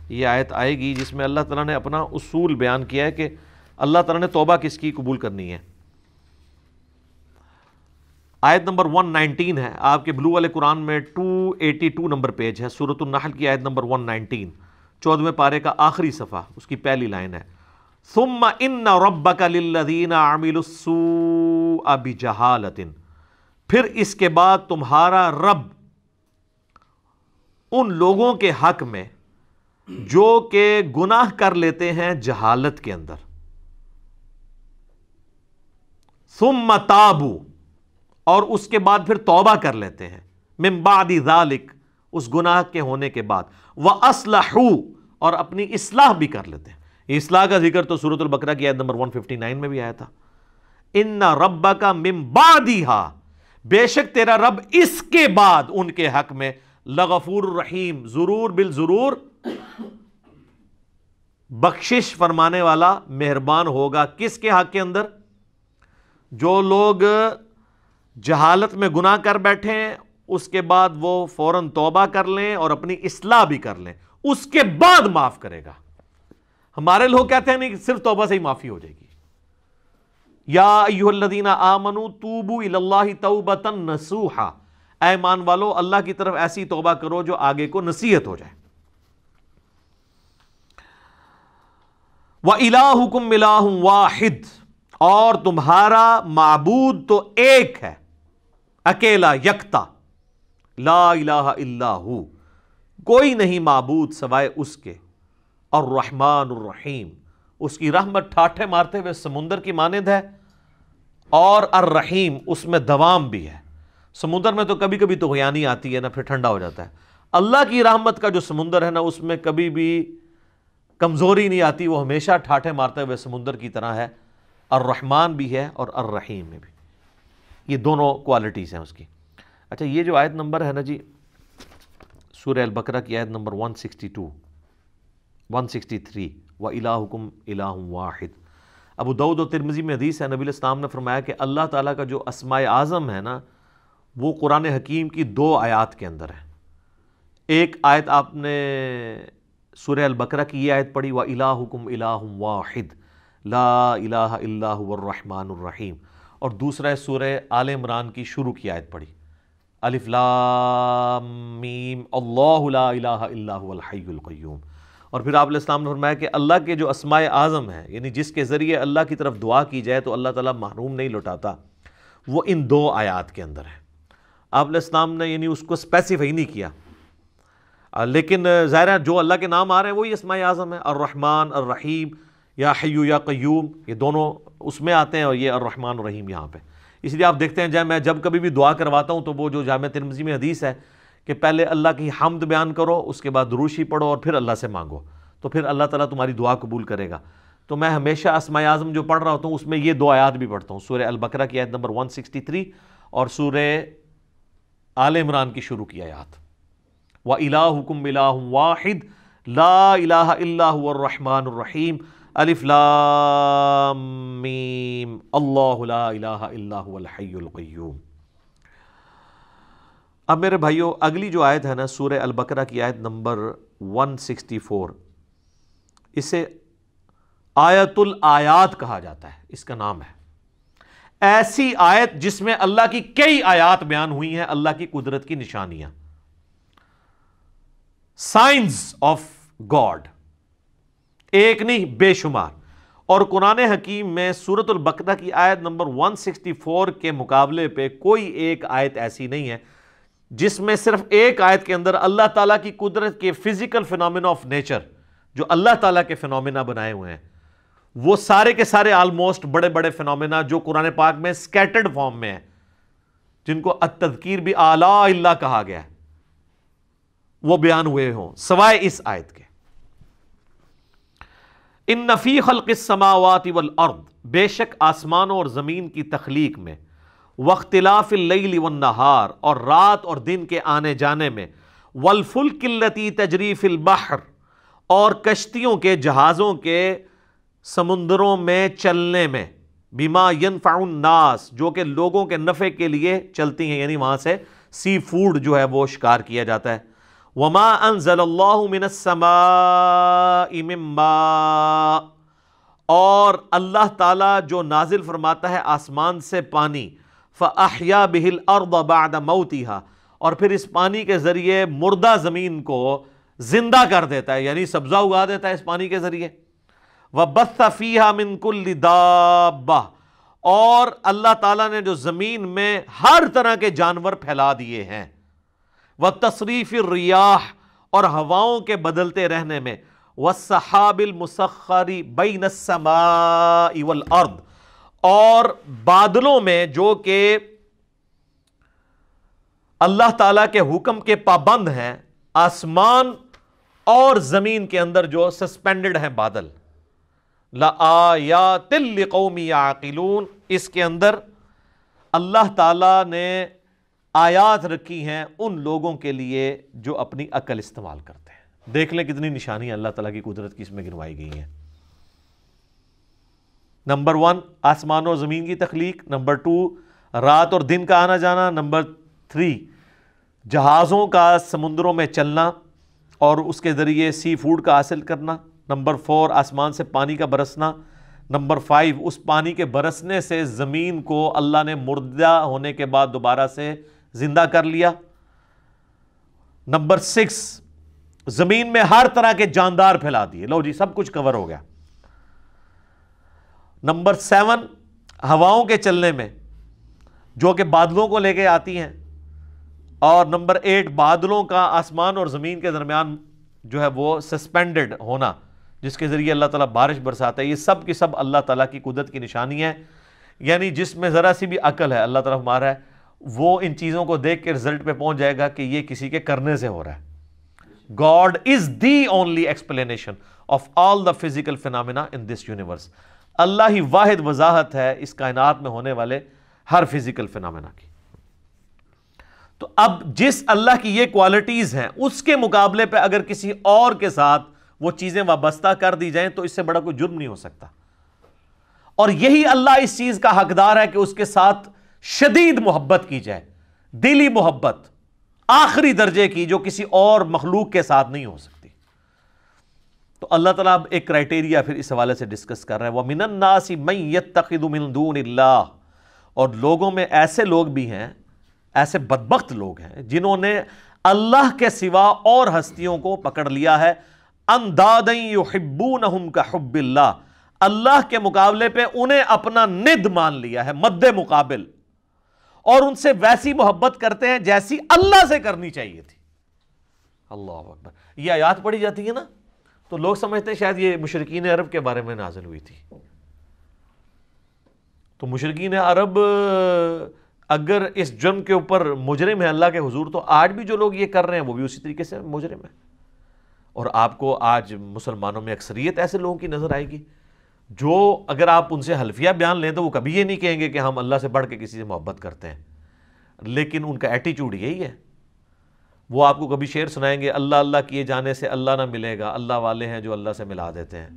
یہ آیت آئے گی جس میں اللہ تعالیٰ نے اپنا اصول بیان کیا ہے کہ اللہ تعالیٰ نے توبہ کس کی قبول کرنی ہے۔ آیت نمبر 119 ہے آپ کے بلو والے قرآن میں، 282 نمبر پیج ہے، سورۃ النحل کی آیت نمبر 119، 14ویں پارے کا آخری صفحہ، اس کی پہلی لائن ہے، ثم ان ربک للذین عملوا السوء بجہالۃ، پھر اس کے بعد تمہارا رب ان لوگوں کے حق میں جو کہ گناہ کر لیتے ہیں جہالت کے اندر، ثم تابوا، اور اس کے بعد پھر توبہ کر لیتے ہیں، من بعد ذالک، اس گناہ کے ہونے کے بعد، وَأَصْلَحُوا، اور اپنی اصلاح بھی کر لیتے ہیں۔ یہ اصلاح کا ذکر تو سورۃ البقرہ کی آیت نمبر 159 میں بھی آیا تھا، اِنَّ رَبَّكَ مِن بَعْدِهَا، بے شک تیرا رب اس کے بعد ان کے حق میں لغفور الرحیم، ضرور بالضرور بخشش فرمانے والا، مہربان ہوگا۔ کس کے حق کے اندر؟ جو لوگ جہالت میں گناہ کر بیٹھے ہیں، اس کے بعد وہ فوراً توبہ کر لیں اور اپنی اصلاح بھی کر لیں، اس کے بعد معاف کرے گا۔ ہمارے لوگ کہتے ہیں نہیں، صرف توبہ سے ہی معافی ہو جائے گی۔ یا ایھا الذین آمنوا توبوا الی اللہ توبۃ نصوحا، اے ایمان والو اللہ کی طرف ایسی توبہ کرو جو آگے کو نصیحت ہو جائے۔ وَإِلَٰهُكُمْ إِلَٰهٌ وَاحِدٌ، اور تمہارا معبود تو ایک ہے، اکیلا، یکتا، لا الہ الا ہو، کوئی نہیں معبود سوائے اس کے، الرحمن الرحیم، اس کی رحمت ٹھاٹھے مارتے ہوئے سمندر کی مانند ہے، اور الرحیم، اس میں دوام بھی ہے۔ سمندر میں تو کبھی کبھی طغیانی آتی ہے نا، پھر ٹھنڈا ہو جاتا ہے۔ اللہ کی رحمت کا جو سمندر ہے نا، اس میں کبھی بھی کمزوری نہیں آتی، وہ ہمیشہ ٹھاٹھے مارتے ہوئے سمندر کی طرح ہے۔ الرحمن بھی ہے اور الرحیم میں بھی، یہ دونوں کوالٹیز ہیں اس کی۔ اچھا، یہ جو آیت نمبر ہے نا جی، سورہ البقرہ کی آیت نمبر 162 163، وَإِلَٰهُكُمْ إِلَٰهٌ وَاحِدٌ، ابو داؤد و ترمذی میں حدیث ہے، نبی علیہ السلام نے فرمایا کہ اللہ تعالیٰ کا جو اسماء اعظم ہے نا، وہ قرآن حکیم کی 2 آیات کے اندر ہے۔ ایک آیت آپ نے سورہ البقرہ کی یہ آیت پڑھی، وَإِلَٰهُكُمْ إِلَٰهٌ وَاحِدٌ لَا إِلَٰهَ إِلَّا هُوَ الرَّحْمَٰنُ الرَّحِيمُ، اور دوسرا ہے سورہ آل عمران کی شروع کی آیت پڑھی، الف لام میم اللہ لا الہ الا هو الحی القیوم۔ اور پھر آپ علیہ السلام نے فرمایا کہ اللہ کے جو اسماء اعظم ہیں، یعنی جس کے ذریعے اللہ کی طرف دعا کی جائے تو اللہ تعالیٰ محروم نہیں لوٹاتا، وہ ان 2 آیات کے اندر ہے۔ آپ علیہ السلام نے یعنی اس کو اسپیسیفائی نہیں کیا، لیکن ظاہر ہے جو اللہ کے نام آ رہے ہیں وہی اسماء اعظم ہیں، الرحمن، الرحیم، یا حی یا قیوم، یہ دونوں اس میں آتے ہیں، اور یہ الرحمن الرحیم یہاں پہ۔ اس لیے آپ دیکھتے ہیں میں جب کبھی بھی دعا کرواتا ہوں تو وہ جو جامع ترمذی میں حدیث ہے کہ پہلے اللہ کی حمد بیان کرو، اس کے بعد دروشی پڑھو، اور پھر اللہ سے مانگو، تو پھر اللہ تعالیٰ تمہاری دعا قبول کرے گا۔ تو میں ہمیشہ اسماء اعظم جو پڑھ رہا ہوتا ہوں اس میں یہ 2 آیات بھی پڑھتا ہوں، سورہ البقرہ کی آیت نمبر 163 اور سورہ آل عمران کی شروع کی آیات، وَإِلَٰهُكُمْ إِلَٰهٌ وَاحِدٌ لَا إِلَٰهَ إِلَّا هُوَ الرَّحْمَٰنُ الرَّحِيمُ الف لام میم اللہ لا الہ الا هو الحی القیوم۔ اب میرے بھائیو، اگلی جو آیت ہے نا سورہ البقرہ کی آیت نمبر 164، اسے آیت الآیات کہا جاتا ہے، اس کا نام ہے ایسی آیت جس میں اللہ کی کئی آیات بیان ہوئی ہیں، اللہ کی قدرت کی نشانیاں، سائنز آف گاڈ، ایک نہیں بے شمار۔ اور قرآن حکیم میں سورۃ البقرہ کی آیت نمبر 164 کے مقابلے پہ کوئی ایک آیت ایسی نہیں ہے جس میں صرف ایک آیت کے اندر اللہ تعالیٰ کی قدرت کے فزیکل فینومینا آف نیچر، جو اللہ تعالیٰ کے فینومینا بنائے ہوئے ہیں، وہ سارے کے سارے آلموسٹ بڑے بڑے فینومینا جو قرآن پاک میں سکیٹرڈ فارم میں ہیں، جن کو التذکیر بھی اعلیٰ اللہ کہا گیا ہے، وہ بیان ہوئے ہوں سوائے اس آیت کے۔ ان فی خلق السماوات والارض، بے شک آسمانوں اور زمین کی تخلیق میں، واختلاف اللیل والنہار، اور رات اور دن کے آنے جانے میں، والفلک التی تجری فی البحر، اور کشتیوں کے، جہازوں کے سمندروں میں چلنے میں، بما ینفع الناس، جو کہ لوگوں کے نفع کے لیے چلتی ہیں، یعنی وہاں سے سی فوڈ جو ہے وہ شکار کیا جاتا ہے۔ وما انزل اللہ من السماء من ماء، اور اللہ تعالیٰ جو نازل فرماتا ہے آسمان سے پانی، فاحیا بہ الارض بعد موتها، اور پھر اس پانی کے ذریعے مردہ زمین کو زندہ کر دیتا ہے، یعنی سبزہ اگا دیتا ہے اس پانی کے ذریعے۔ وبث فیہا من کل دابہ، اور اللہ تعالیٰ نے جو زمین میں ہر طرح کے جانور پھیلا دیے ہیں، وتصریف الریاح، اور ہواؤں کے بدلتے رہنے میں، والسحاب المسخر بین السماء والارض، اور بادلوں میں جو کہ اللہ تعالیٰ کے حکم کے پابند ہیں، آسمان اور زمین کے اندر جو سسپینڈڈ ہیں بادل، لآیات لقوم یعقلون، اس کے اندر اللہ تعالیٰ نے آیات رکھی ہیں ان لوگوں کے لیے جو اپنی عقل استعمال کرتے ہیں۔ دیکھ لیں کتنی نشانیاں اللہ تعالیٰ کی قدرت کی اس میں گنوائی گئی ہیں۔ نمبر 1 آسمان اور زمین کی تخلیق، نمبر 2 رات اور دن کا آنا جانا، نمبر 3 جہازوں کا سمندروں میں چلنا اور اس کے ذریعے سی فوڈ کا حاصل کرنا، نمبر 4 آسمان سے پانی کا برسنا، نمبر 5 اس پانی کے برسنے سے زمین کو اللہ نے مردہ ہونے کے بعد دوبارہ سے زندہ کر لیا، نمبر 6 زمین میں ہر طرح کے جاندار پھیلا دیے، لو جی سب کچھ کور ہو گیا، نمبر 7 ہواؤں کے چلنے میں جو کہ بادلوں کو لے کے آتی ہیں، اور نمبر 8 بادلوں کا آسمان اور زمین کے درمیان جو ہے وہ سسپینڈڈ ہونا، جس کے ذریعے اللہ تعالیٰ بارش برساتا ہے۔ یہ سب کی سب اللہ تعالیٰ کی قدرت کی نشانی ہے، یعنی جس میں ذرا سی بھی عقل ہے اللہ تعالیٰ ہمارا ہے، وہ ان چیزوں کو دیکھ کے رزلٹ پہ پہنچ جائے گا کہ یہ کسی کے کرنے سے ہو رہا ہے۔ God is the only explanation of all the physical phenomena in this universe۔ اللہ ہی واحد وضاحت ہے اس کائنات میں ہونے والے ہر فزیکل فینامنا کی۔ تو اب جس اللہ کی یہ کوالٹیز ہیں اس کے مقابلے پہ اگر کسی اور کے ساتھ وہ چیزیں وابستہ کر دی جائیں تو اس سے بڑا کوئی جرم نہیں ہو سکتا، اور یہی اللہ اس چیز کا حقدار ہے کہ اس کے ساتھ شدید محبت کی جائے، دلی محبت آخری درجے کی، جو کسی اور مخلوق کے ساتھ نہیں ہو سکتی۔ تو اللہ تعالیٰ اب ایک کرائٹیریا پھر اس حوالے سے ڈسکس کر رہا ہے، وَمِنَ النَّاسِ مَن يَتَّخِذُ مِن دُونِ اللَّهِ، اور لوگوں میں ایسے لوگ بھی ہیں، ایسے بدبخت لوگ ہیں جنہوں نے اللہ کے سوا اور ہستیوں کو پکڑ لیا ہے، اندادًا یحبونہم کحب اللہ، اللہ کے مقابلے پہ انہیں اپنا ند مان لیا ہے، مد مقابل، اور ان سے ویسی محبت کرتے ہیں جیسی اللہ سے کرنی چاہیے تھی۔ اللہ اکبر۔ یہ آیات پڑھی جاتی ہے نا تو لوگ سمجھتے ہیں شاید یہ مشرکین عرب کے بارے میں نازل ہوئی تھی۔ تو مشرکین عرب اگر اس جرم کے اوپر مجرم ہے اللہ کے حضور، تو آج بھی جو لوگ یہ کر رہے ہیں وہ بھی اسی طریقے سے مجرم ہیں۔ اور آپ کو آج مسلمانوں میں اکثریت ایسے لوگوں کی نظر آئے گی جو اگر آپ ان سے حلفیہ بیان لیں تو وہ کبھی یہ نہیں کہیں گے کہ ہم اللہ سے بڑھ کے کسی سے محبت کرتے ہیں، لیکن ان کا ایٹیچیوڈ یہی ہے۔ وہ آپ کو کبھی شعر سنائیں گے، اللہ اللہ کیے جانے سے اللہ نہ ملے گا، اللہ والے ہیں جو اللہ سے ملا دیتے ہیں،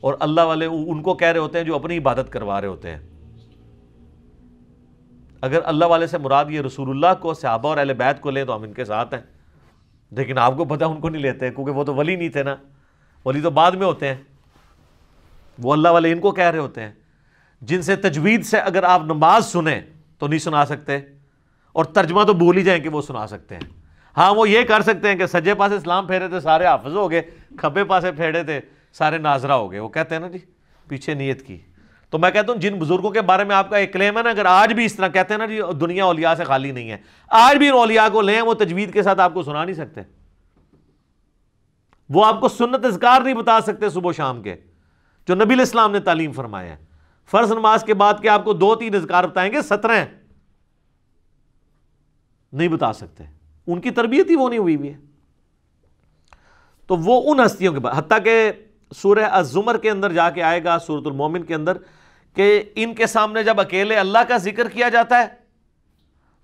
اور اللہ والے ان کو کہہ رہے ہوتے ہیں جو اپنی عبادت کروا رہے ہوتے ہیں۔ اگر اللہ والے سے مراد یہ رسول اللہ کو، صحابہ اور اہل بیت کو لیں تو ہم ان کے ساتھ ہیں، لیکن آپ کو پتہ ان کو نہیں لیتے کیونکہ وہ تو ولی نہیں تھے نا، ولی تو بعد میں ہوتے ہیں، وہ اللہ والے ان کو کہہ رہے ہوتے ہیں جن سے تجوید سے اگر آپ نماز سنیں تو نہیں سنا سکتے، اور ترجمہ تو بھول ہی جائیں کہ وہ سنا سکتے ہیں۔ ہاں وہ یہ کر سکتے ہیں کہ سجے پاسے اسلام پھیرے تھے سارے حافظ ہو گئے، کھبے پاسے پھیرے تھے سارے ناظرہ ہو گئے، وہ کہتے ہیں نا جی پیچھے نیت کی۔ تو میں کہتا ہوں جن بزرگوں کے بارے میں آپ کا ایک کلیم ہے نا، اگر آج بھی اس طرح کہتے ہیں نا جی دنیا اولیاء سے خالی نہیں ہے، آج بھی ان اولیاء کو لیں، وہ تجوید کے ساتھ آپ کو سنا نہیں سکتے، وہ آپ کو سنت اذکار نہیں بتا سکتے صبح و شام کے جو نبی علیہ السلام نے تعلیم فرمایا ہے۔ فرض نماز کے بعد کے آپ کو 2-3 اذکار بتائیں گے، 17 نہیں بتا سکتے، ان کی تربیت ہی وہ نہیں ہوئی ہے۔ تو وہ ان ہستیوں کے بعد، حتیٰ کہ سورہ الزمر کے اندر جا کے آئے گا، سورۃ المومن کے اندر، کہ ان کے سامنے جب اکیلے اللہ کا ذکر کیا جاتا ہے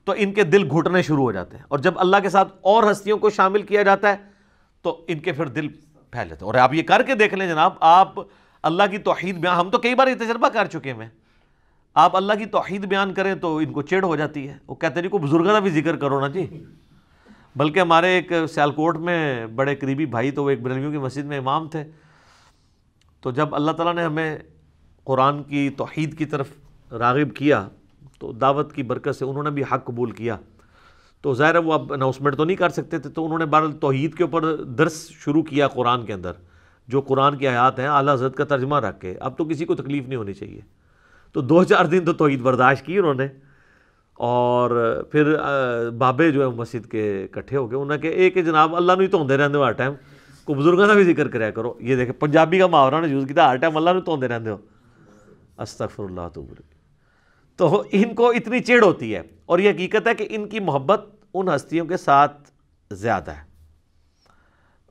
تو ان کے دل گھٹنے شروع ہو جاتے ہیں، اور جب اللہ کے ساتھ اور ہستیوں کو شامل کیا جاتا ہے تو ان کے پھر دل پھیل جاتے ہیں۔ اور آپ یہ کر کے دیکھ لیں جناب، آپ اللہ کی توحید بیان، ہم تو کئی بار یہ تجربہ کر چکے ہیں، آپ اللہ کی توحید بیان کریں تو ان کو چڑ ہو جاتی ہے، وہ کہتے ہیں جی کو بزرگوں کا بھی ذکر کرو نا جی۔ بلکہ ہمارے ایک سیالکوٹ میں بڑے قریبی بھائی، تو وہ ایک بریلویوں کی مسجد میں امام تھے، تو جب اللہ تعالیٰ نے ہمیں قرآن کی توحید کی طرف راغب کیا تو دعوت کی برکت سے انہوں نے بھی حق قبول کیا، تو ظاہر ہے وہ اب اناؤنسمنٹ تو نہیں کر سکتے تھے، تو انہوں نے بہرحال توحید کے اوپر درس شروع کیا قرآن کے اندر، جو قرآن کی آیات ہیں اعلیٰ حضرت کا ترجمہ رکھ کے، اب تو کسی کو تکلیف نہیں ہونی چاہیے۔ تو 2-4 دن تو توحید برداشت کی انہوں نے، اور پھر بابے جو ہے مسجد کے اکٹھے ہو گئے، انہوں نے کہا کہ جناب اللہ نو ہی دھوندے رہندے ہو ہر ٹائم، کو بزرگوں کا بھی ذکر کریا کرو۔ یہ دیکھیں پنجابی کا محاورہ نے یوز کیا، ہر ٹائم اللہ نو دھوندے رہندے ہو، استغفر اللہ تو ان کو اتنی چڑ ہوتی ہے، اور یہ حقیقت ہے کہ ان کی محبت ان ہستیوں کے ساتھ زیادہ ہے،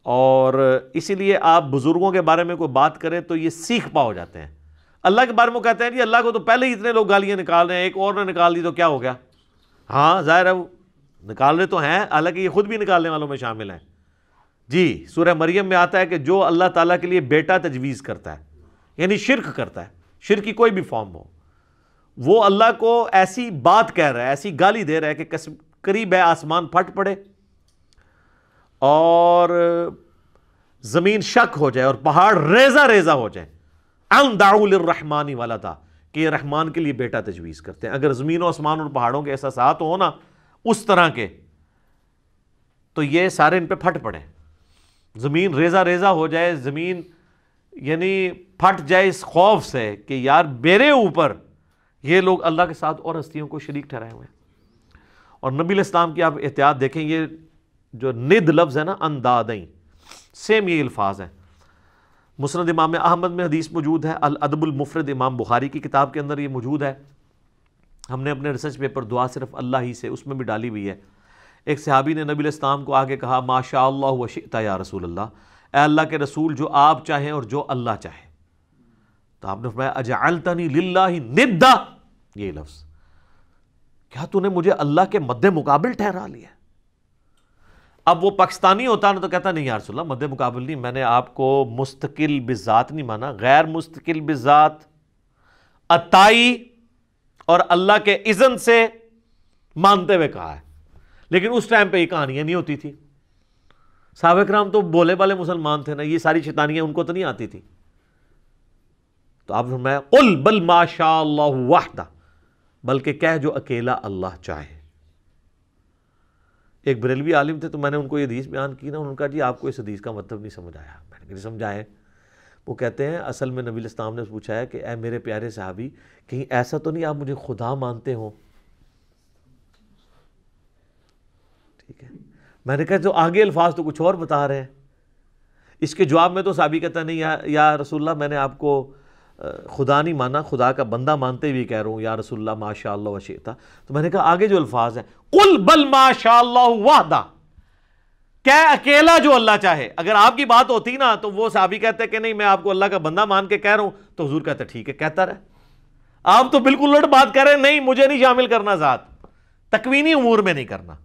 اور اسی لیے آپ بزرگوں کے بارے میں کوئی بات کریں تو یہ سیکھ پا ہو جاتے ہیں۔ اللہ کے بارے میں کہتے ہیں جی اللہ کو تو پہلے ہی اتنے لوگ گالیاں نکال رہے ہیں، ایک اور نے نکال دی تو کیا ہو گیا؟ ہاں ظاہر ہے وہ نکال رہے تو ہیں، حالانکہ یہ خود بھی نکالنے والوں میں شامل ہیں۔ جی سورہ مریم میں آتا ہے کہ جو اللہ تعالیٰ کے لیے بیٹا تجویز کرتا ہے، یعنی شرک کرتا ہے، شرک کی کوئی بھی فارم ہو، وہ اللہ کو ایسی بات کہہ رہا ہے، ایسی گالی دے رہا ہے کہ قریب ہے آسمان پھٹ پڑے اور زمین شک ہو جائے اور پہاڑ ریزہ ریزہ ہو جائے۔ ان دعوا للرحمن ولدا، کہ یہ رحمان کے لیے بیٹا تجویز کرتے ہیں۔ اگر زمین و آسمان اور پہاڑوں کے احساسات ہو نا اس طرح کے، تو یہ سارے ان پہ پھٹ پڑے، زمین ریزہ ریزہ ہو جائے، زمین یعنی پھٹ جائے اس خوف سے کہ یار میرے اوپر یہ لوگ اللہ کے ساتھ اور ہستیوں کو شریک ٹھہرائے ہوئے ہیں۔ اور نبی علیہ السلام کی آپ احتیاط دیکھیں، یہ جو ند لفظ ہے نا، اندادیں، سیم یہ الفاظ ہیں۔ مسند امام احمد میں حدیث موجود ہے، الادب المفرد امام بخاری کی کتاب کے اندر یہ موجود ہے۔ ہم نے اپنے ریسرچ پیپر دعا صرف اللہ ہی سے، اس میں بھی ڈالی ہوئی ہے۔ ایک صحابی نے نبی علیہ السلام کو آگے کہا ما شاء اللہ و شئت یا رسول اللہ، اے اللہ کے رسول جو آپ چاہیں اور جو اللہ چاہے۔ تو آپ نے فرمایا اجعلتنی للہ ندا، یہ لفظ، کیا تو نے مجھے اللہ کے مد مقابل ٹھہرا لیا؟ اب وہ پاکستانی ہوتا نا تو کہتا نہیں یا رسول اللہ مد مقابل نہیں، میں نے آپ کو مستقل بذات نہیں مانا، غیر مستقل بذات، عطائی اور اللہ کے اذن سے مانتے ہوئے کہا ہے۔ لیکن اس ٹائم پہ یہ کہانیاں نہیں ہوتی تھی، صحابہ کرام تو بولے والے مسلمان تھے نا، یہ ساری شیطانیاں ان کو تو نہیں آتی تھی۔ تو آپ نے فرمایا قل بل ما شاء اللہ وحدہ، بلکہ کہہ جو اکیلا اللہ چاہے۔ ایک بریلوی عالم تھے تو میں نے ان کو یہ حدیث بیان کی نا، انہوں نے کہا جی آپ کو اس حدیث کا مطلب نہیں سمجھ آیا۔ میں نے کہا سمجھائے۔ وہ کہتے ہیں اصل میں نبی علیہ السلام نے پوچھا ہے کہ اے میرے پیارے صحابی، کہیں ایسا تو نہیں آپ مجھے خدا مانتے ہو؟ ٹھیک ہے، میں نے کہا تو آگے الفاظ تو کچھ اور بتا رہے ہیں۔ اس کے جواب میں تو صحابی کہتا نہیں یا رسول اللہ میں نے آپ کو خدا نہیں مانا، خدا کا بندہ مانتے ہوئے کہہ رہا ہوں یا رسول اللہ ما شاء اللہ و شئت۔ تو میں نے کہا آگے جو الفاظ ہیں قل بل ما شاء اللہ وحدہ، کہ اکیلا جو اللہ چاہے۔ اگر آپ کی بات ہوتی نا تو وہ صحابی کہتے کہ نہیں میں آپ کو اللہ کا بندہ مان کے کہہ رہا ہوں، تو حضور کہتے ٹھیک ہے کہتا رہے۔ آپ تو بالکل الٹ بات کر رہے ہیں، نہیں مجھے نہیں شامل کرنا ذات، تکوینی امور میں نہیں کرنا،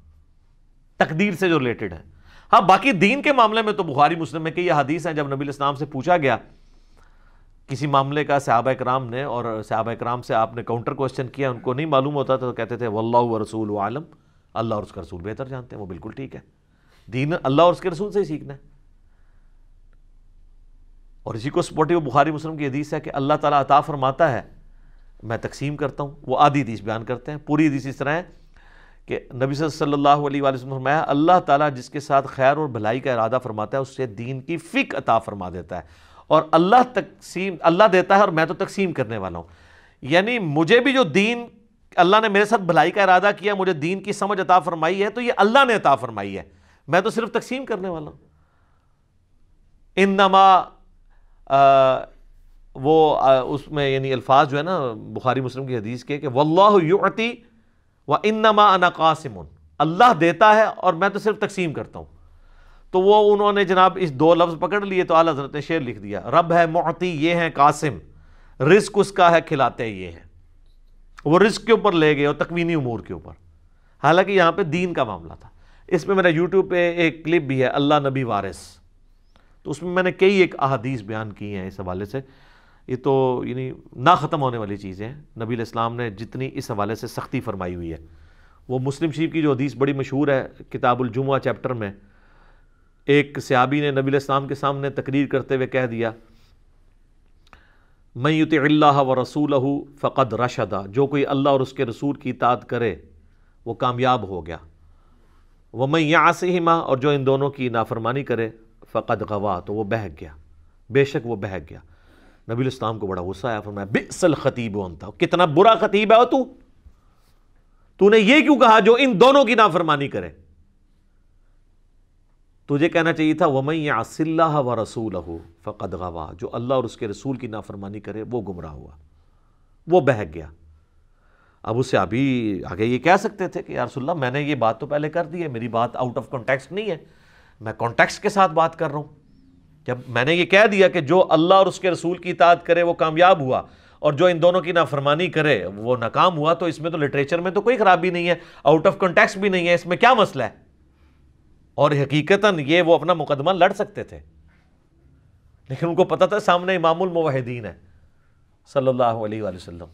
تقدیر سے جو ریلیٹڈ ہے۔ ہاں باقی دین کے معاملے میں تو بخاری مسلم میں کئی حدیث ہیں، جب نبی علیہ السلام سے پوچھا گیا کسی معاملے کا صحابہ کرام نے، اور صحابہ کرام سے آپ نے کاؤنٹر کوسچن کیا، ان کو نہیں معلوم ہوتا تو کہتے تھے واللہ ورسولہ عالم، اللہ اور اس کا رسول بہتر جانتے ہیں۔ وہ بالکل ٹھیک ہے، دین اللہ اور اس کے رسول سے ہی سیکھنا ہے۔ اور اسی کو سپورٹیو بخاری مسلم کی حدیث ہے کہ اللہ تعالیٰ عطا فرماتا ہے، میں تقسیم کرتا ہوں۔ وہ آدھی حدیث بیان کرتے ہیں، پوری حدیث اس طرح ہے کہ نبی صلی اللہ علیہ وآلہ وسلم فرمایا اللہ تعالیٰ جس کے ساتھ خیر اور بھلائی کا ارادہ فرماتا ہے اس سے دین کی فقہ عطا فرما دیتا ہے، اور اللہ دیتا ہے اور میں تو تقسیم کرنے والا ہوں۔ یعنی مجھے بھی جو دین اللہ نے میرے ساتھ بھلائی کا ارادہ کیا، مجھے دین کی سمجھ عطا فرمائی ہے، تو یہ اللہ نے عطا فرمائی ہے، میں تو صرف تقسیم کرنے والا ہوں۔ انما اس میں یعنی الفاظ جو ہے نا بخاری مسلم کی حدیث کے کہ واللہ یعطی وانما انا قاسم، اللہ دیتا ہے اور میں تو صرف تقسیم کرتا ہوں۔ تو وہ انہوں نے جناب اس دو لفظ پکڑ لیے تو اعلیٰ حضرت نے شعر لکھ دیا، رب ہے معطی یہ ہے قاسم، رزق اس کا ہے کھلاتے یہ ہے۔ وہ رزق کے اوپر لے گئے اور تکوینی امور کے اوپر، حالانکہ یہاں پہ دین کا معاملہ تھا۔ اس میں میرا یوٹیوب پہ ایک کلپ بھی ہے اللہ نبی وارث، تو اس میں نے کئی ایک احادیث بیان کی ہیں اس حوالے سے۔ یہ تو یعنی نہ ختم ہونے والی چیزیں ہیں، نبی علیہ السلام نے جتنی اس حوالے سے سختی فرمائی ہوئی ہے۔ وہ مسلم شریف کی جو حدیث بڑی مشہور ہے کتاب الجمعہ چیپٹر میں، ایک صحابی نے نبی علیہ السلام کے سامنے تقریر کرتے ہوئے کہہ دیا من یطع اللہ ورسولہ فقد رشد، جو کوئی اللہ اور اس کے رسول کی اطاعت کرے وہ کامیاب ہو گیا، ومن یعصہما، اور جو ان دونوں کی نافرمانی کرے فقد غوا، تو وہ بہک گیا، بے شک وہ بہک گیا۔ نبی علیہ السلام کو بڑا غصہ آیا، فرمایا بئس الخطیب انت، کتنا برا خطیب ہے تو نے یہ کیوں کہا جو ان دونوں کی نافرمانی کرے؟ تجھے کہنا چاہیے تھا وَمَن يَعْصِ اللَّهَ وَرَسُولَهُ فَقَدْ غَوَىٰ، جو اللہ اور اس کے رسول کی نافرمانی کرے وہ گمراہ ہوا، وہ بہک گیا۔ ابو صحابی آگے یہ کہہ سکتے تھے کہ یا رسول اللہ میں نے یہ بات تو پہلے کر دی ہے، میری بات آؤٹ آف کانٹیکسٹ نہیں ہے، میں کانٹیکسٹ کے ساتھ بات کر رہا ہوں. جب میں نے یہ کہہ دیا کہ جو اللہ اور اس کے رسول کی اطاعت کرے وہ کامیاب ہوا اور جو ان دونوں کی نافرمانی کرے وہ ناکام ہوا، تو اس میں تو لٹریچر میں تو کوئی خرابی نہیں ہے، آؤٹ آف کانٹیکسٹ بھی نہیں ہے، اس میں کیا مسئلہ ہے؟ اور حقیقتاً یہ وہ اپنا مقدمہ لڑ سکتے تھے، لیکن ان کو پتہ تھا سامنے امام الموحدین ہے صلی اللہ علیہ وآلہ وسلم.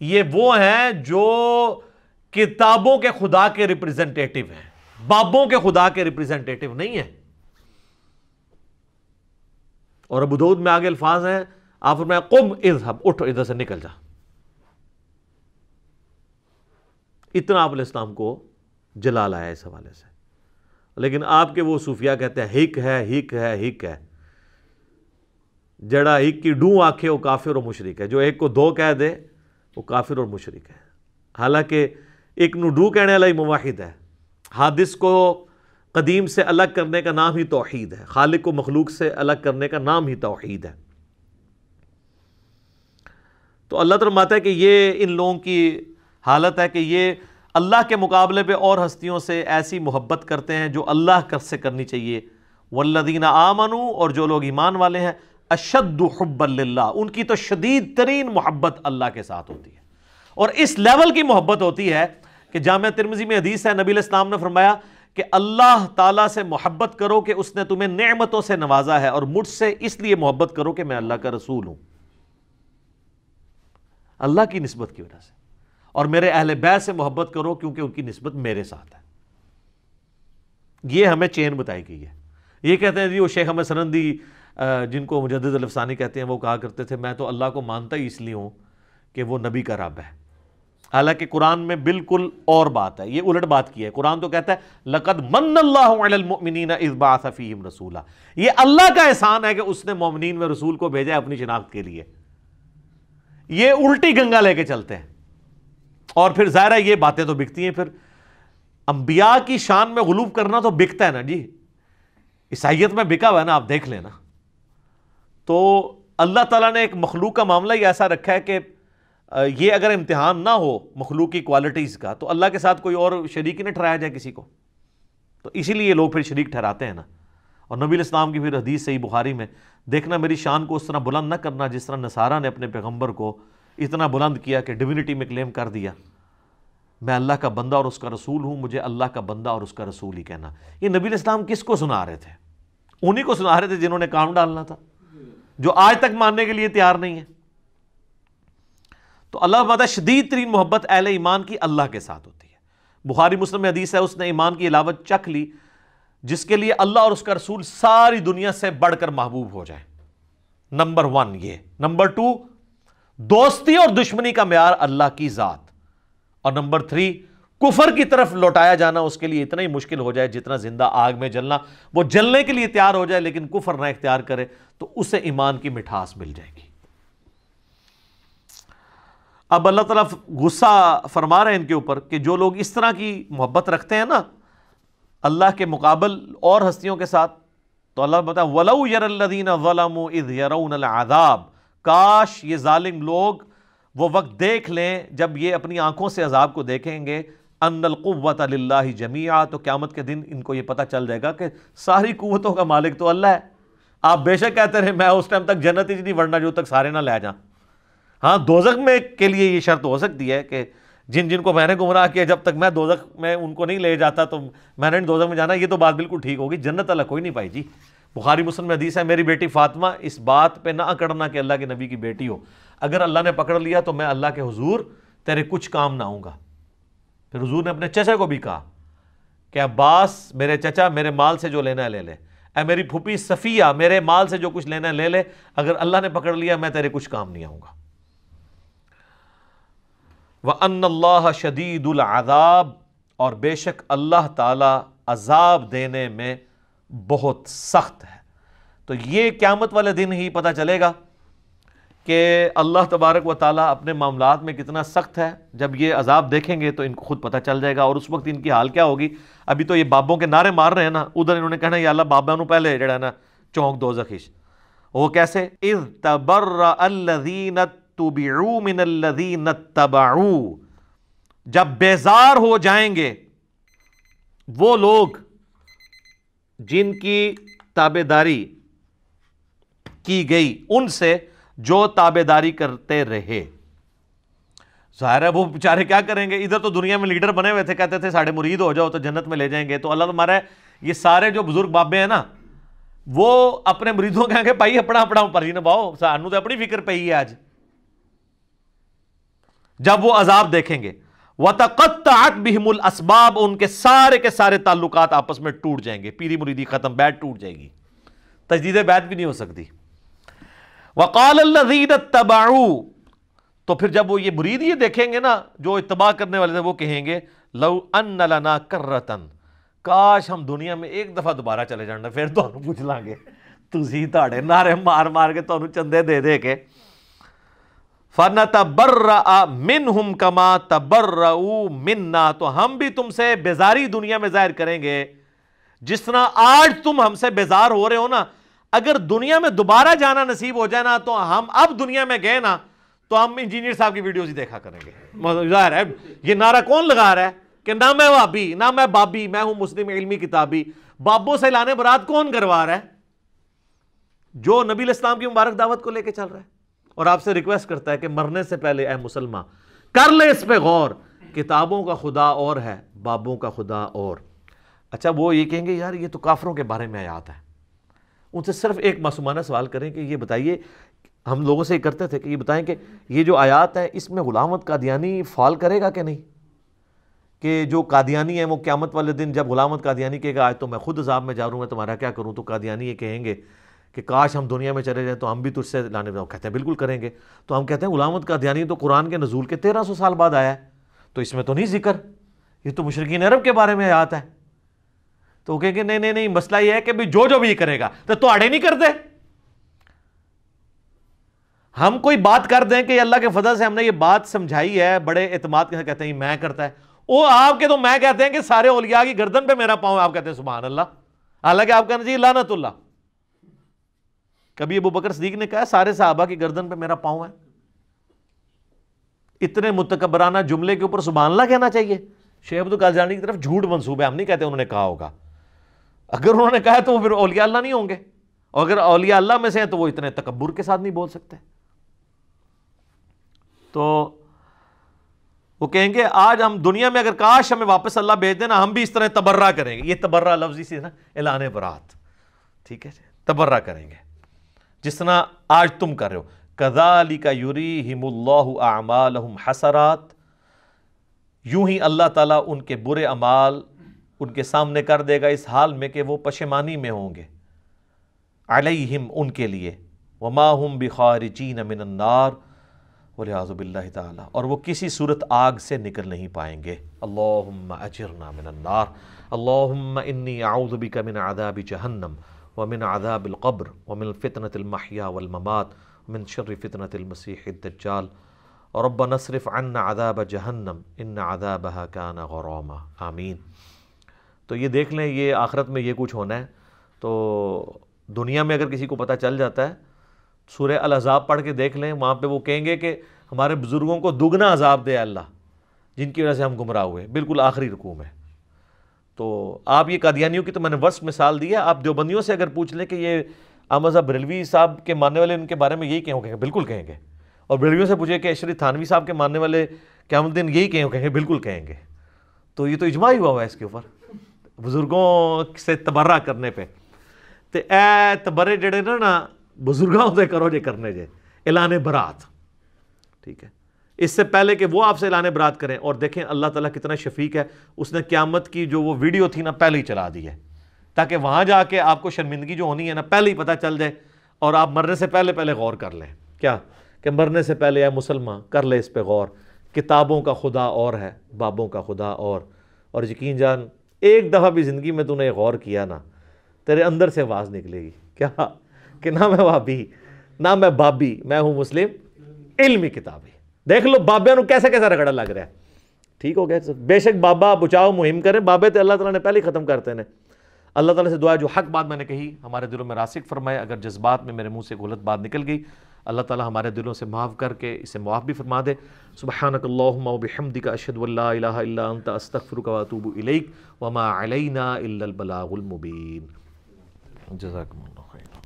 یہ وہ ہیں جو کتابوں کے خدا کے ریپریزنٹیٹو ہیں، بابوں کے خدا کے ریپریزنٹیٹو نہیں ہیں. اور ابو داؤد میں آگے الفاظ ہیں، آپ فرمایا قم اذهب، اٹھ ادھر سے نکل جا. اتنا آپ علیہ السلام کو جلال آیا اس حوالے سے. لیکن آپ کے وہ صوفیاء کہتے ہیں ہک ہے ہک ہے ہک ہے، جڑا ایک کی ڈوں آکھے وہ کافر و مشرک ہے، جو ایک کو دو کہہ دے وہ کافر اور مشرک ہے. حالانکہ ایک نو ڈو کہنے والا ہی موحد ہے. حادث کو قدیم سے الگ کرنے کا نام ہی توحید ہے، خالق کو مخلوق سے الگ کرنے کا نام ہی توحید ہے. تو اللہ تعالیٰ فرماتا ہے کہ یہ ان لوگوں کی حالت ہے کہ یہ اللہ کے مقابلے پہ اور ہستیوں سے ایسی محبت کرتے ہیں جو اللہ سے کرنی چاہیے. والذین آمنوا، اور جو لوگ ایمان والے ہیں، اشد حبا للہ، ان کی تو شدید ترین محبت اللہ کے ساتھ ہوتی ہے. اور اس لیول کی محبت ہوتی ہے کہ جامعہ ترمذی میں حدیث ہے، نبی علیہ السلام نے فرمایا کہ اللہ تعالیٰ سے محبت کرو کہ اس نے تمہیں نعمتوں سے نوازا ہے، اور مجھ سے اس لیے محبت کرو کہ میں اللہ کا رسول ہوں، اللہ کی نسبت کی وجہ سے. اور میرے اہل بیت سے محبت کرو کیونکہ ان کی نسبت میرے ساتھ ہے. یہ ہمیں چین بتائی گئی ہے. یہ کہتے ہیں جی وہ شیخ احمد سنندی جن کو مجدد الافسانی کہتے ہیں، وہ کہا کرتے تھے میں تو اللہ کو مانتا ہی اس لیے ہوں کہ وہ نبی کا رب ہے. حالانکہ قرآن میں بالکل اور بات ہے، یہ الٹ بات کی ہے. قرآن تو کہتا ہے لَقَدْ مَنَّ اللَّهُ عَلَى الْمُؤْمِنِينَ إِذْ بَعَثَ فِيهِمْ رَسُولًا، یہ اللہ کا احسان ہے کہ اس نے مومنین میں رسول کو بھیجا ہے اپنی شناخت کے لیے. یہ الٹی گنگا لے کے چلتے ہیں. اور پھر ظاہر ہے یہ باتیں تو بکتی ہیں. پھر انبیاء کی شان میں غلوب کرنا تو بکتا ہے نا جی، عیسائیت میں بکا ہوا ہے نا، آپ دیکھ لینا. تو اللہ تعالیٰ نے ایک مخلوق کا معاملہ ہی ایسا رکھا ہے کہ یہ اگر امتحان نہ ہو مخلوق کی کوالٹیز کا تو اللہ کے ساتھ کوئی اور شریک ہی نہ ٹھہرایا جائے کسی کو. تو اسی لیے لوگ پھر شریک ٹھہراتے ہیں نا. اور نبی علیہ السلام کی پھر حدیث صحیح بخاری میں دیکھنا، میری شان کو اس طرح بلند نہ کرنا جس طرح نصارہ نے اپنے پیغمبر کو اتنا بلند کیا کہ ڈیوینٹی میں کلیم کر دیا، میں اللہ کا بندہ اور اس کا رسول ہوں، مجھے اللہ کا بندہ اور اس کا رسول ہی کہنا. یہ نبی علیہ السلام کس کو سنا رہے تھے؟ انہی کو سنا رہے تھے جنہوں نے کام ڈالنا تھا، جو آج تک ماننے کے لیے تیار نہیں ہے. تو اللہ بتا شدید ترین محبت اہل ایمان کی اللہ کے ساتھ ہوتی ہے. بخاری مسلم میں حدیث ہے، اس نے ایمان کی علاوت چکھ لی جس کے لیے اللہ اور اس کا رسول ساری دنیا سے بڑھ کر محبوب ہو جائے. نمبر 1 یہ. نمبر 2 دوستی اور دشمنی کا معیار اللہ کی ذات. اور نمبر 3 کفر کی طرف لوٹایا جانا اس کے لیے اتنا ہی مشکل ہو جائے جتنا زندہ آگ میں جلنا. وہ جلنے کے لیے تیار ہو جائے لیکن کفر نہ اختیار کرے تو اسے ایمان کی مٹھاس مل جائے گی. اب اللہ تعالیٰ غصہ فرما رہے ہیں ان کے اوپر کہ جو لوگ اس طرح کی محبت رکھتے ہیں نا اللہ کے مقابل اور ہستیوں کے ساتھ، تو اللہ بتا وَلَوْ يَرَ الَّذِينَ ظَلَمُوا إِذْ يَرَوْنَ الْعَذَابَ، کاش یہ ظالم لوگ وہ وقت دیکھ لیں جب یہ اپنی آنکھوں سے عذاب کو دیکھیں گے، أَنَّ الْقُوَّةَ لِلَّهِ جَمِيعًا، تو قیامت کے دن ان کو یہ پتہ چل جائے گا کہ ساری قوتوں کا مالک تو اللہ ہے. آپ بے شک کہتے رہے میں اس ٹائم تک جنت ہی نہیں ورنہ جو تک سارے نہ لے جائیں. ہاں دوزخ میں کے لیے یہ شرط ہو سکتی ہے کہ جن جن کو میں نے گمراہ کیا جب تک میں دوزخ میں ان کو نہیں لے جاتا تو میں نے دوزخ میں جانا، یہ تو بات بالکل ٹھیک ہوگی. جنت اللہ کوئی نہیں پائی جی. بخاری مسلم میں حدیث ہے میری بیٹی فاطمہ اس بات پہ نہ اکڑنا کہ اللہ کے نبی کی بیٹی ہو، اگر اللہ نے پکڑ لیا تو میں اللہ کے حضور تیرے کچھ کام نہ آؤں گا. پھر حضور نے اپنے چچا کو بھی کہا کہ عباس میرے چچا میرے مال سے جو لینا ہے لے لے، اے میری پھوپھی صفیہ میرے مال سے جو کچھ لینا ہے لے لے، اگر اللہ نے پکڑ لیا میں تیرے کچھ کام نہیں آؤں گا. وَأَنَّ اللَّهَ شَدِيدُ الْعَذَابِ، اور بے شک اللہ تعالیٰ عذاب دینے میں بہت سخت ہے. تو یہ قیامت والے دن ہی پتہ چلے گا کہ اللہ تبارک و تعالیٰ اپنے معاملات میں کتنا سخت ہے. جب یہ عذاب دیکھیں گے تو ان کو خود پتہ چل جائے گا، اور اس وقت ان کی حال کیا ہوگی. ابھی تو یہ بابوں کے نعرے مار رہے ہیں نا، ادھر انہوں نے کہنا یا اللہ بابا نو پہلے جڑا ہے نا چونک دوزخ. وہ کیسے؟ اِذْ تَبَرَّأَ الَّذِينَ تُبِعُوا مِنَ الَّذِينَ اتَّبَعُوا، جب بیزار ہو جائیں گے وہ لوگ جن کی تابعداری کی گئی ان سے جو تابعداری کرتے رہے. ظاہر ہے وہ بیچارے کیا کریں گے، ادھر تو دنیا میں لیڈر بنے ہوئے تھے، کہتے تھے ساڑھے مرید ہو جاؤ تو جنت میں لے جائیں گے. تو اللہ تمہارا یہ سارے جو بزرگ بابے ہیں نا وہ اپنے مریدوں کہیں گے بھائی اپنا اپنا پری نبھاؤ، سانوں تو اپنی فکر پئی ہے آج. جب وہ عذاب دیکھیں گے وَتَقَطَّعَتْ بِهِمُ الْأَسْبَابُ، ان کے سارے تعلقات آپس میں ٹوٹ جائیں گے، پیری مریدی ختم، بیعت ٹوٹ جائے گی، تجدید بیعت بھی نہیں ہو سکتی. وَقَالَ الَّذِينَ اتَّبَعُوا، تو پھر جب وہ یہ مرید یہ دیکھیں گے نا جو اتباع کرنے والے تھے، وہ کہیں گے لَوْ أَنَّ لَنَا كَرَّةً، کاش ہم دنیا میں ایک دفعہ دوبارہ چلے جانا، پھر تو ہم پوچھ لیں گے تسی تاڑے نعرے مار مار کے تو چندے دے دے کے. فَنَتَبَرَّأَ مِنْهُمْ كَمَا تَبَرَّؤُوا مِنَّا، تو ہم بھی تم سے بیزاری دنیا میں ظاہر کریں گے جس طرح آج تم ہم سے بیزار ہو رہے ہو نا. اگر دنیا میں دوبارہ جانا نصیب ہو جائے نا تو ہم اب دنیا میں گئے نا تو ہم انجینئر صاحب کی ویڈیوز ہی دیکھا کریں گے. ظاہر ہے یہ نعرہ کون لگا رہا ہے کہ نہ میں وہابی نہ میں بابی، میں ہوں مسلم علمی کتابی. بابوں سے لانے برات کون کروا رہا ہے؟ جو نبی علیہ السلام کی مبارک دعوت کو لے کے چل رہا ہے اور آپ سے ریکویسٹ کرتا ہے کہ مرنے سے پہلے اے مسلمان کر لے اس پہ غور، کتابوں کا خدا اور ہے، بابوں کا خدا اور. اچھا وہ یہ کہیں گے یار یہ تو کافروں کے بارے میں آیات ہے. ان سے صرف ایک معصومانہ سوال کریں کہ یہ بتائیے، ہم لوگوں سے یہ کرتے تھے کہ یہ بتائیں کہ یہ جو آیات ہے اس میں غلام احمد قادیانی فال کرے گا کہ نہیں؟ کہ جو قادیانی ہیں وہ قیامت والے دن جب غلام احمد قادیانی کہے گا آج تو میں خود عذاب میں جا رہا ہوں، میں تمہارا کیا کروں، تو قادیانی یہ کہیں گے کہ کاش ہم دنیا میں چلے جائیں تو ہم بھی تجھ سے لانے میں. کہتے ہیں بالکل کریں گے. تو ہم کہتے ہیں غلام احمد قادیانی تو قرآن کے نزول کے 1300 سال بعد آیا ہے، تو اس میں تو نہیں ذکر، یہ تو مشرکین عرب کے بارے میں آیات ہے. تو وہ کہیں گے نہیں مسئلہ یہ ہے کہ جو بھی یہ کرے گا تو آڑے نہیں کرتے. ہم کوئی بات کر دیں کہ اللہ کے فضل سے ہم نے یہ بات سمجھائی ہے بڑے اعتماد کے، کہتے ہیں میں کرتا ہے وہ آپ کے، تو میں کہتے ہیں کہ سارے اولیاء کی گردن پہ میرا پاؤں ہے، آپ کہتے ہیں سبحان اللہ، حالانکہ آپ کہنا چاہیے لعنت اللہ. کبھی ابو بکر صدیق نے کہا سارے صحابہ کی گردن پہ میرا پاؤں ہے؟ اتنے متکبرانہ جملے کے اوپر سبحان اللہ کہنا چاہیے؟ شیخ عبد القادر کی طرف جھوٹ منسوب ہے، ہم نہیں کہتے انہوں نے کہا ہوگا. اگر انہوں نے کہا تو وہ پھر اولیاء اللہ نہیں ہوں گے، اور اگر اولیاء اللہ میں سے ہیں تو وہ اتنے تکبر کے ساتھ نہیں بول سکتے. تو وہ کہیں گے آج ہم دنیا میں اگر کاش ہمیں واپس اللہ بھیج دینا ہم بھی اس طرح تبرہ کریں گے. یہ تبرہ لفظی سے نا اعلان برات، ٹھیک ہے، تبرہ کریں گے جس طرح آج تم کر رہے ہو. کذالک یریہم اللہ اعمالہم حسرات، یوں ہی اللہ تعالیٰ ان کے برے اعمال ان کے سامنے کر دے گا اس حال میں کہ وہ پشیمانی میں ہوں گے، علیہم ان کے لیے، وما ہم بخارجین من النار، والعیاذ باللہ تعالی، اور وہ کسی صورت آگ سے نکل نہیں پائیں گے. اللہم اجرنا من النار، اللہم انی اعوذ بک من عذاب جہنم ومن عذاب القبر ومن فتنة المحیا والممات ومن شر فتنة المسیح الدجال ربنا اصرف عنا عذاب جہنم ان عذابها کان غراما. آمین. تو یہ دیکھ لیں یہ آخرت میں یہ کچھ ہونا ہے. تو دنیا میں اگر کسی کو پتہ چل جاتا ہے سورہ الاحزاب پڑھ کے دیکھ لیں، وہاں پہ وہ کہیں گے کہ ہمارے بزرگوں کو دگنا عذاب دے اللہ جن کی وجہ سے ہم گمراہ ہوئے، بالکل آخری رکوع میں. تو آپ یہ قادیانیوں کی تو میں نے ورسٹ مثال دی ہے، آپ دیوبندیوں سے اگر پوچھ لیں کہ یہ احمد صاحب بریلوی صاحب کے ماننے والے ان کے بارے میں یہی کہیں گے، بالکل کہیں گے. اور بریلویوں سے پوچھے کہ اشرف تھانوی صاحب کے ماننے والے قیامت دن یہی کہیں گے، بالکل کہیں گے. تو یہ تو اجماع ہی ہوا ہے اس کے اوپر بزرگوں سے تبرہ کرنے پہ. تو اے تبرے جڑے نا بزرگوں سے کرو جے کرنے جے اعلان برات، ٹھیک ہے، اس سے پہلے کہ وہ آپ سے اعلان برات کریں. اور دیکھیں اللہ تعالیٰ کتنا شفیق ہے، اس نے قیامت کی جو وہ ویڈیو تھی نا پہلے ہی چلا دی ہے تاکہ وہاں جا کے آپ کو شرمندگی جو ہونی ہے نا پہلے ہی پتہ چل جائے اور آپ مرنے سے پہلے غور کر لیں. کیا کہ مرنے سے پہلے اے مسلمان کر لے اس پہ غور، کتابوں کا خدا اور ہے، بابوں کا خدا اور یقین جان ایک دفعہ بھی زندگی میں تو نے غور کیا نا تیرے اندر سے آواز نکلے گی کیا کہ نہ میں وہابی نہ میں بابی، میں ہوں مسلم علمی کتابی. دیکھ لو بابے نو کیسے کیسا رگڑا لگ رہا ہے. ٹھیک ہو گیا. بے شک بابا بچاؤ مہم کریں، بابے تو اللہ تعالیٰ نے پہلے ہی ختم کرتے ہیں. اللہ تعالیٰ سے دعا جو حق بات میں نے کہی ہمارے دلوں میں راسخ فرمائے، اگر جذبات میں میرے منہ سے غلط بات نکل گئی اللہ تعالیٰ ہمارے دلوں سے معاف کر کے اسے معاف بھی فرما دے. سبحانک اللہم و بحمدک اشہد ان لا الہ الا انت استغفرک و اتوب الیک وما علینا الا البلاغ المبین. جزاکم اللہ خیر.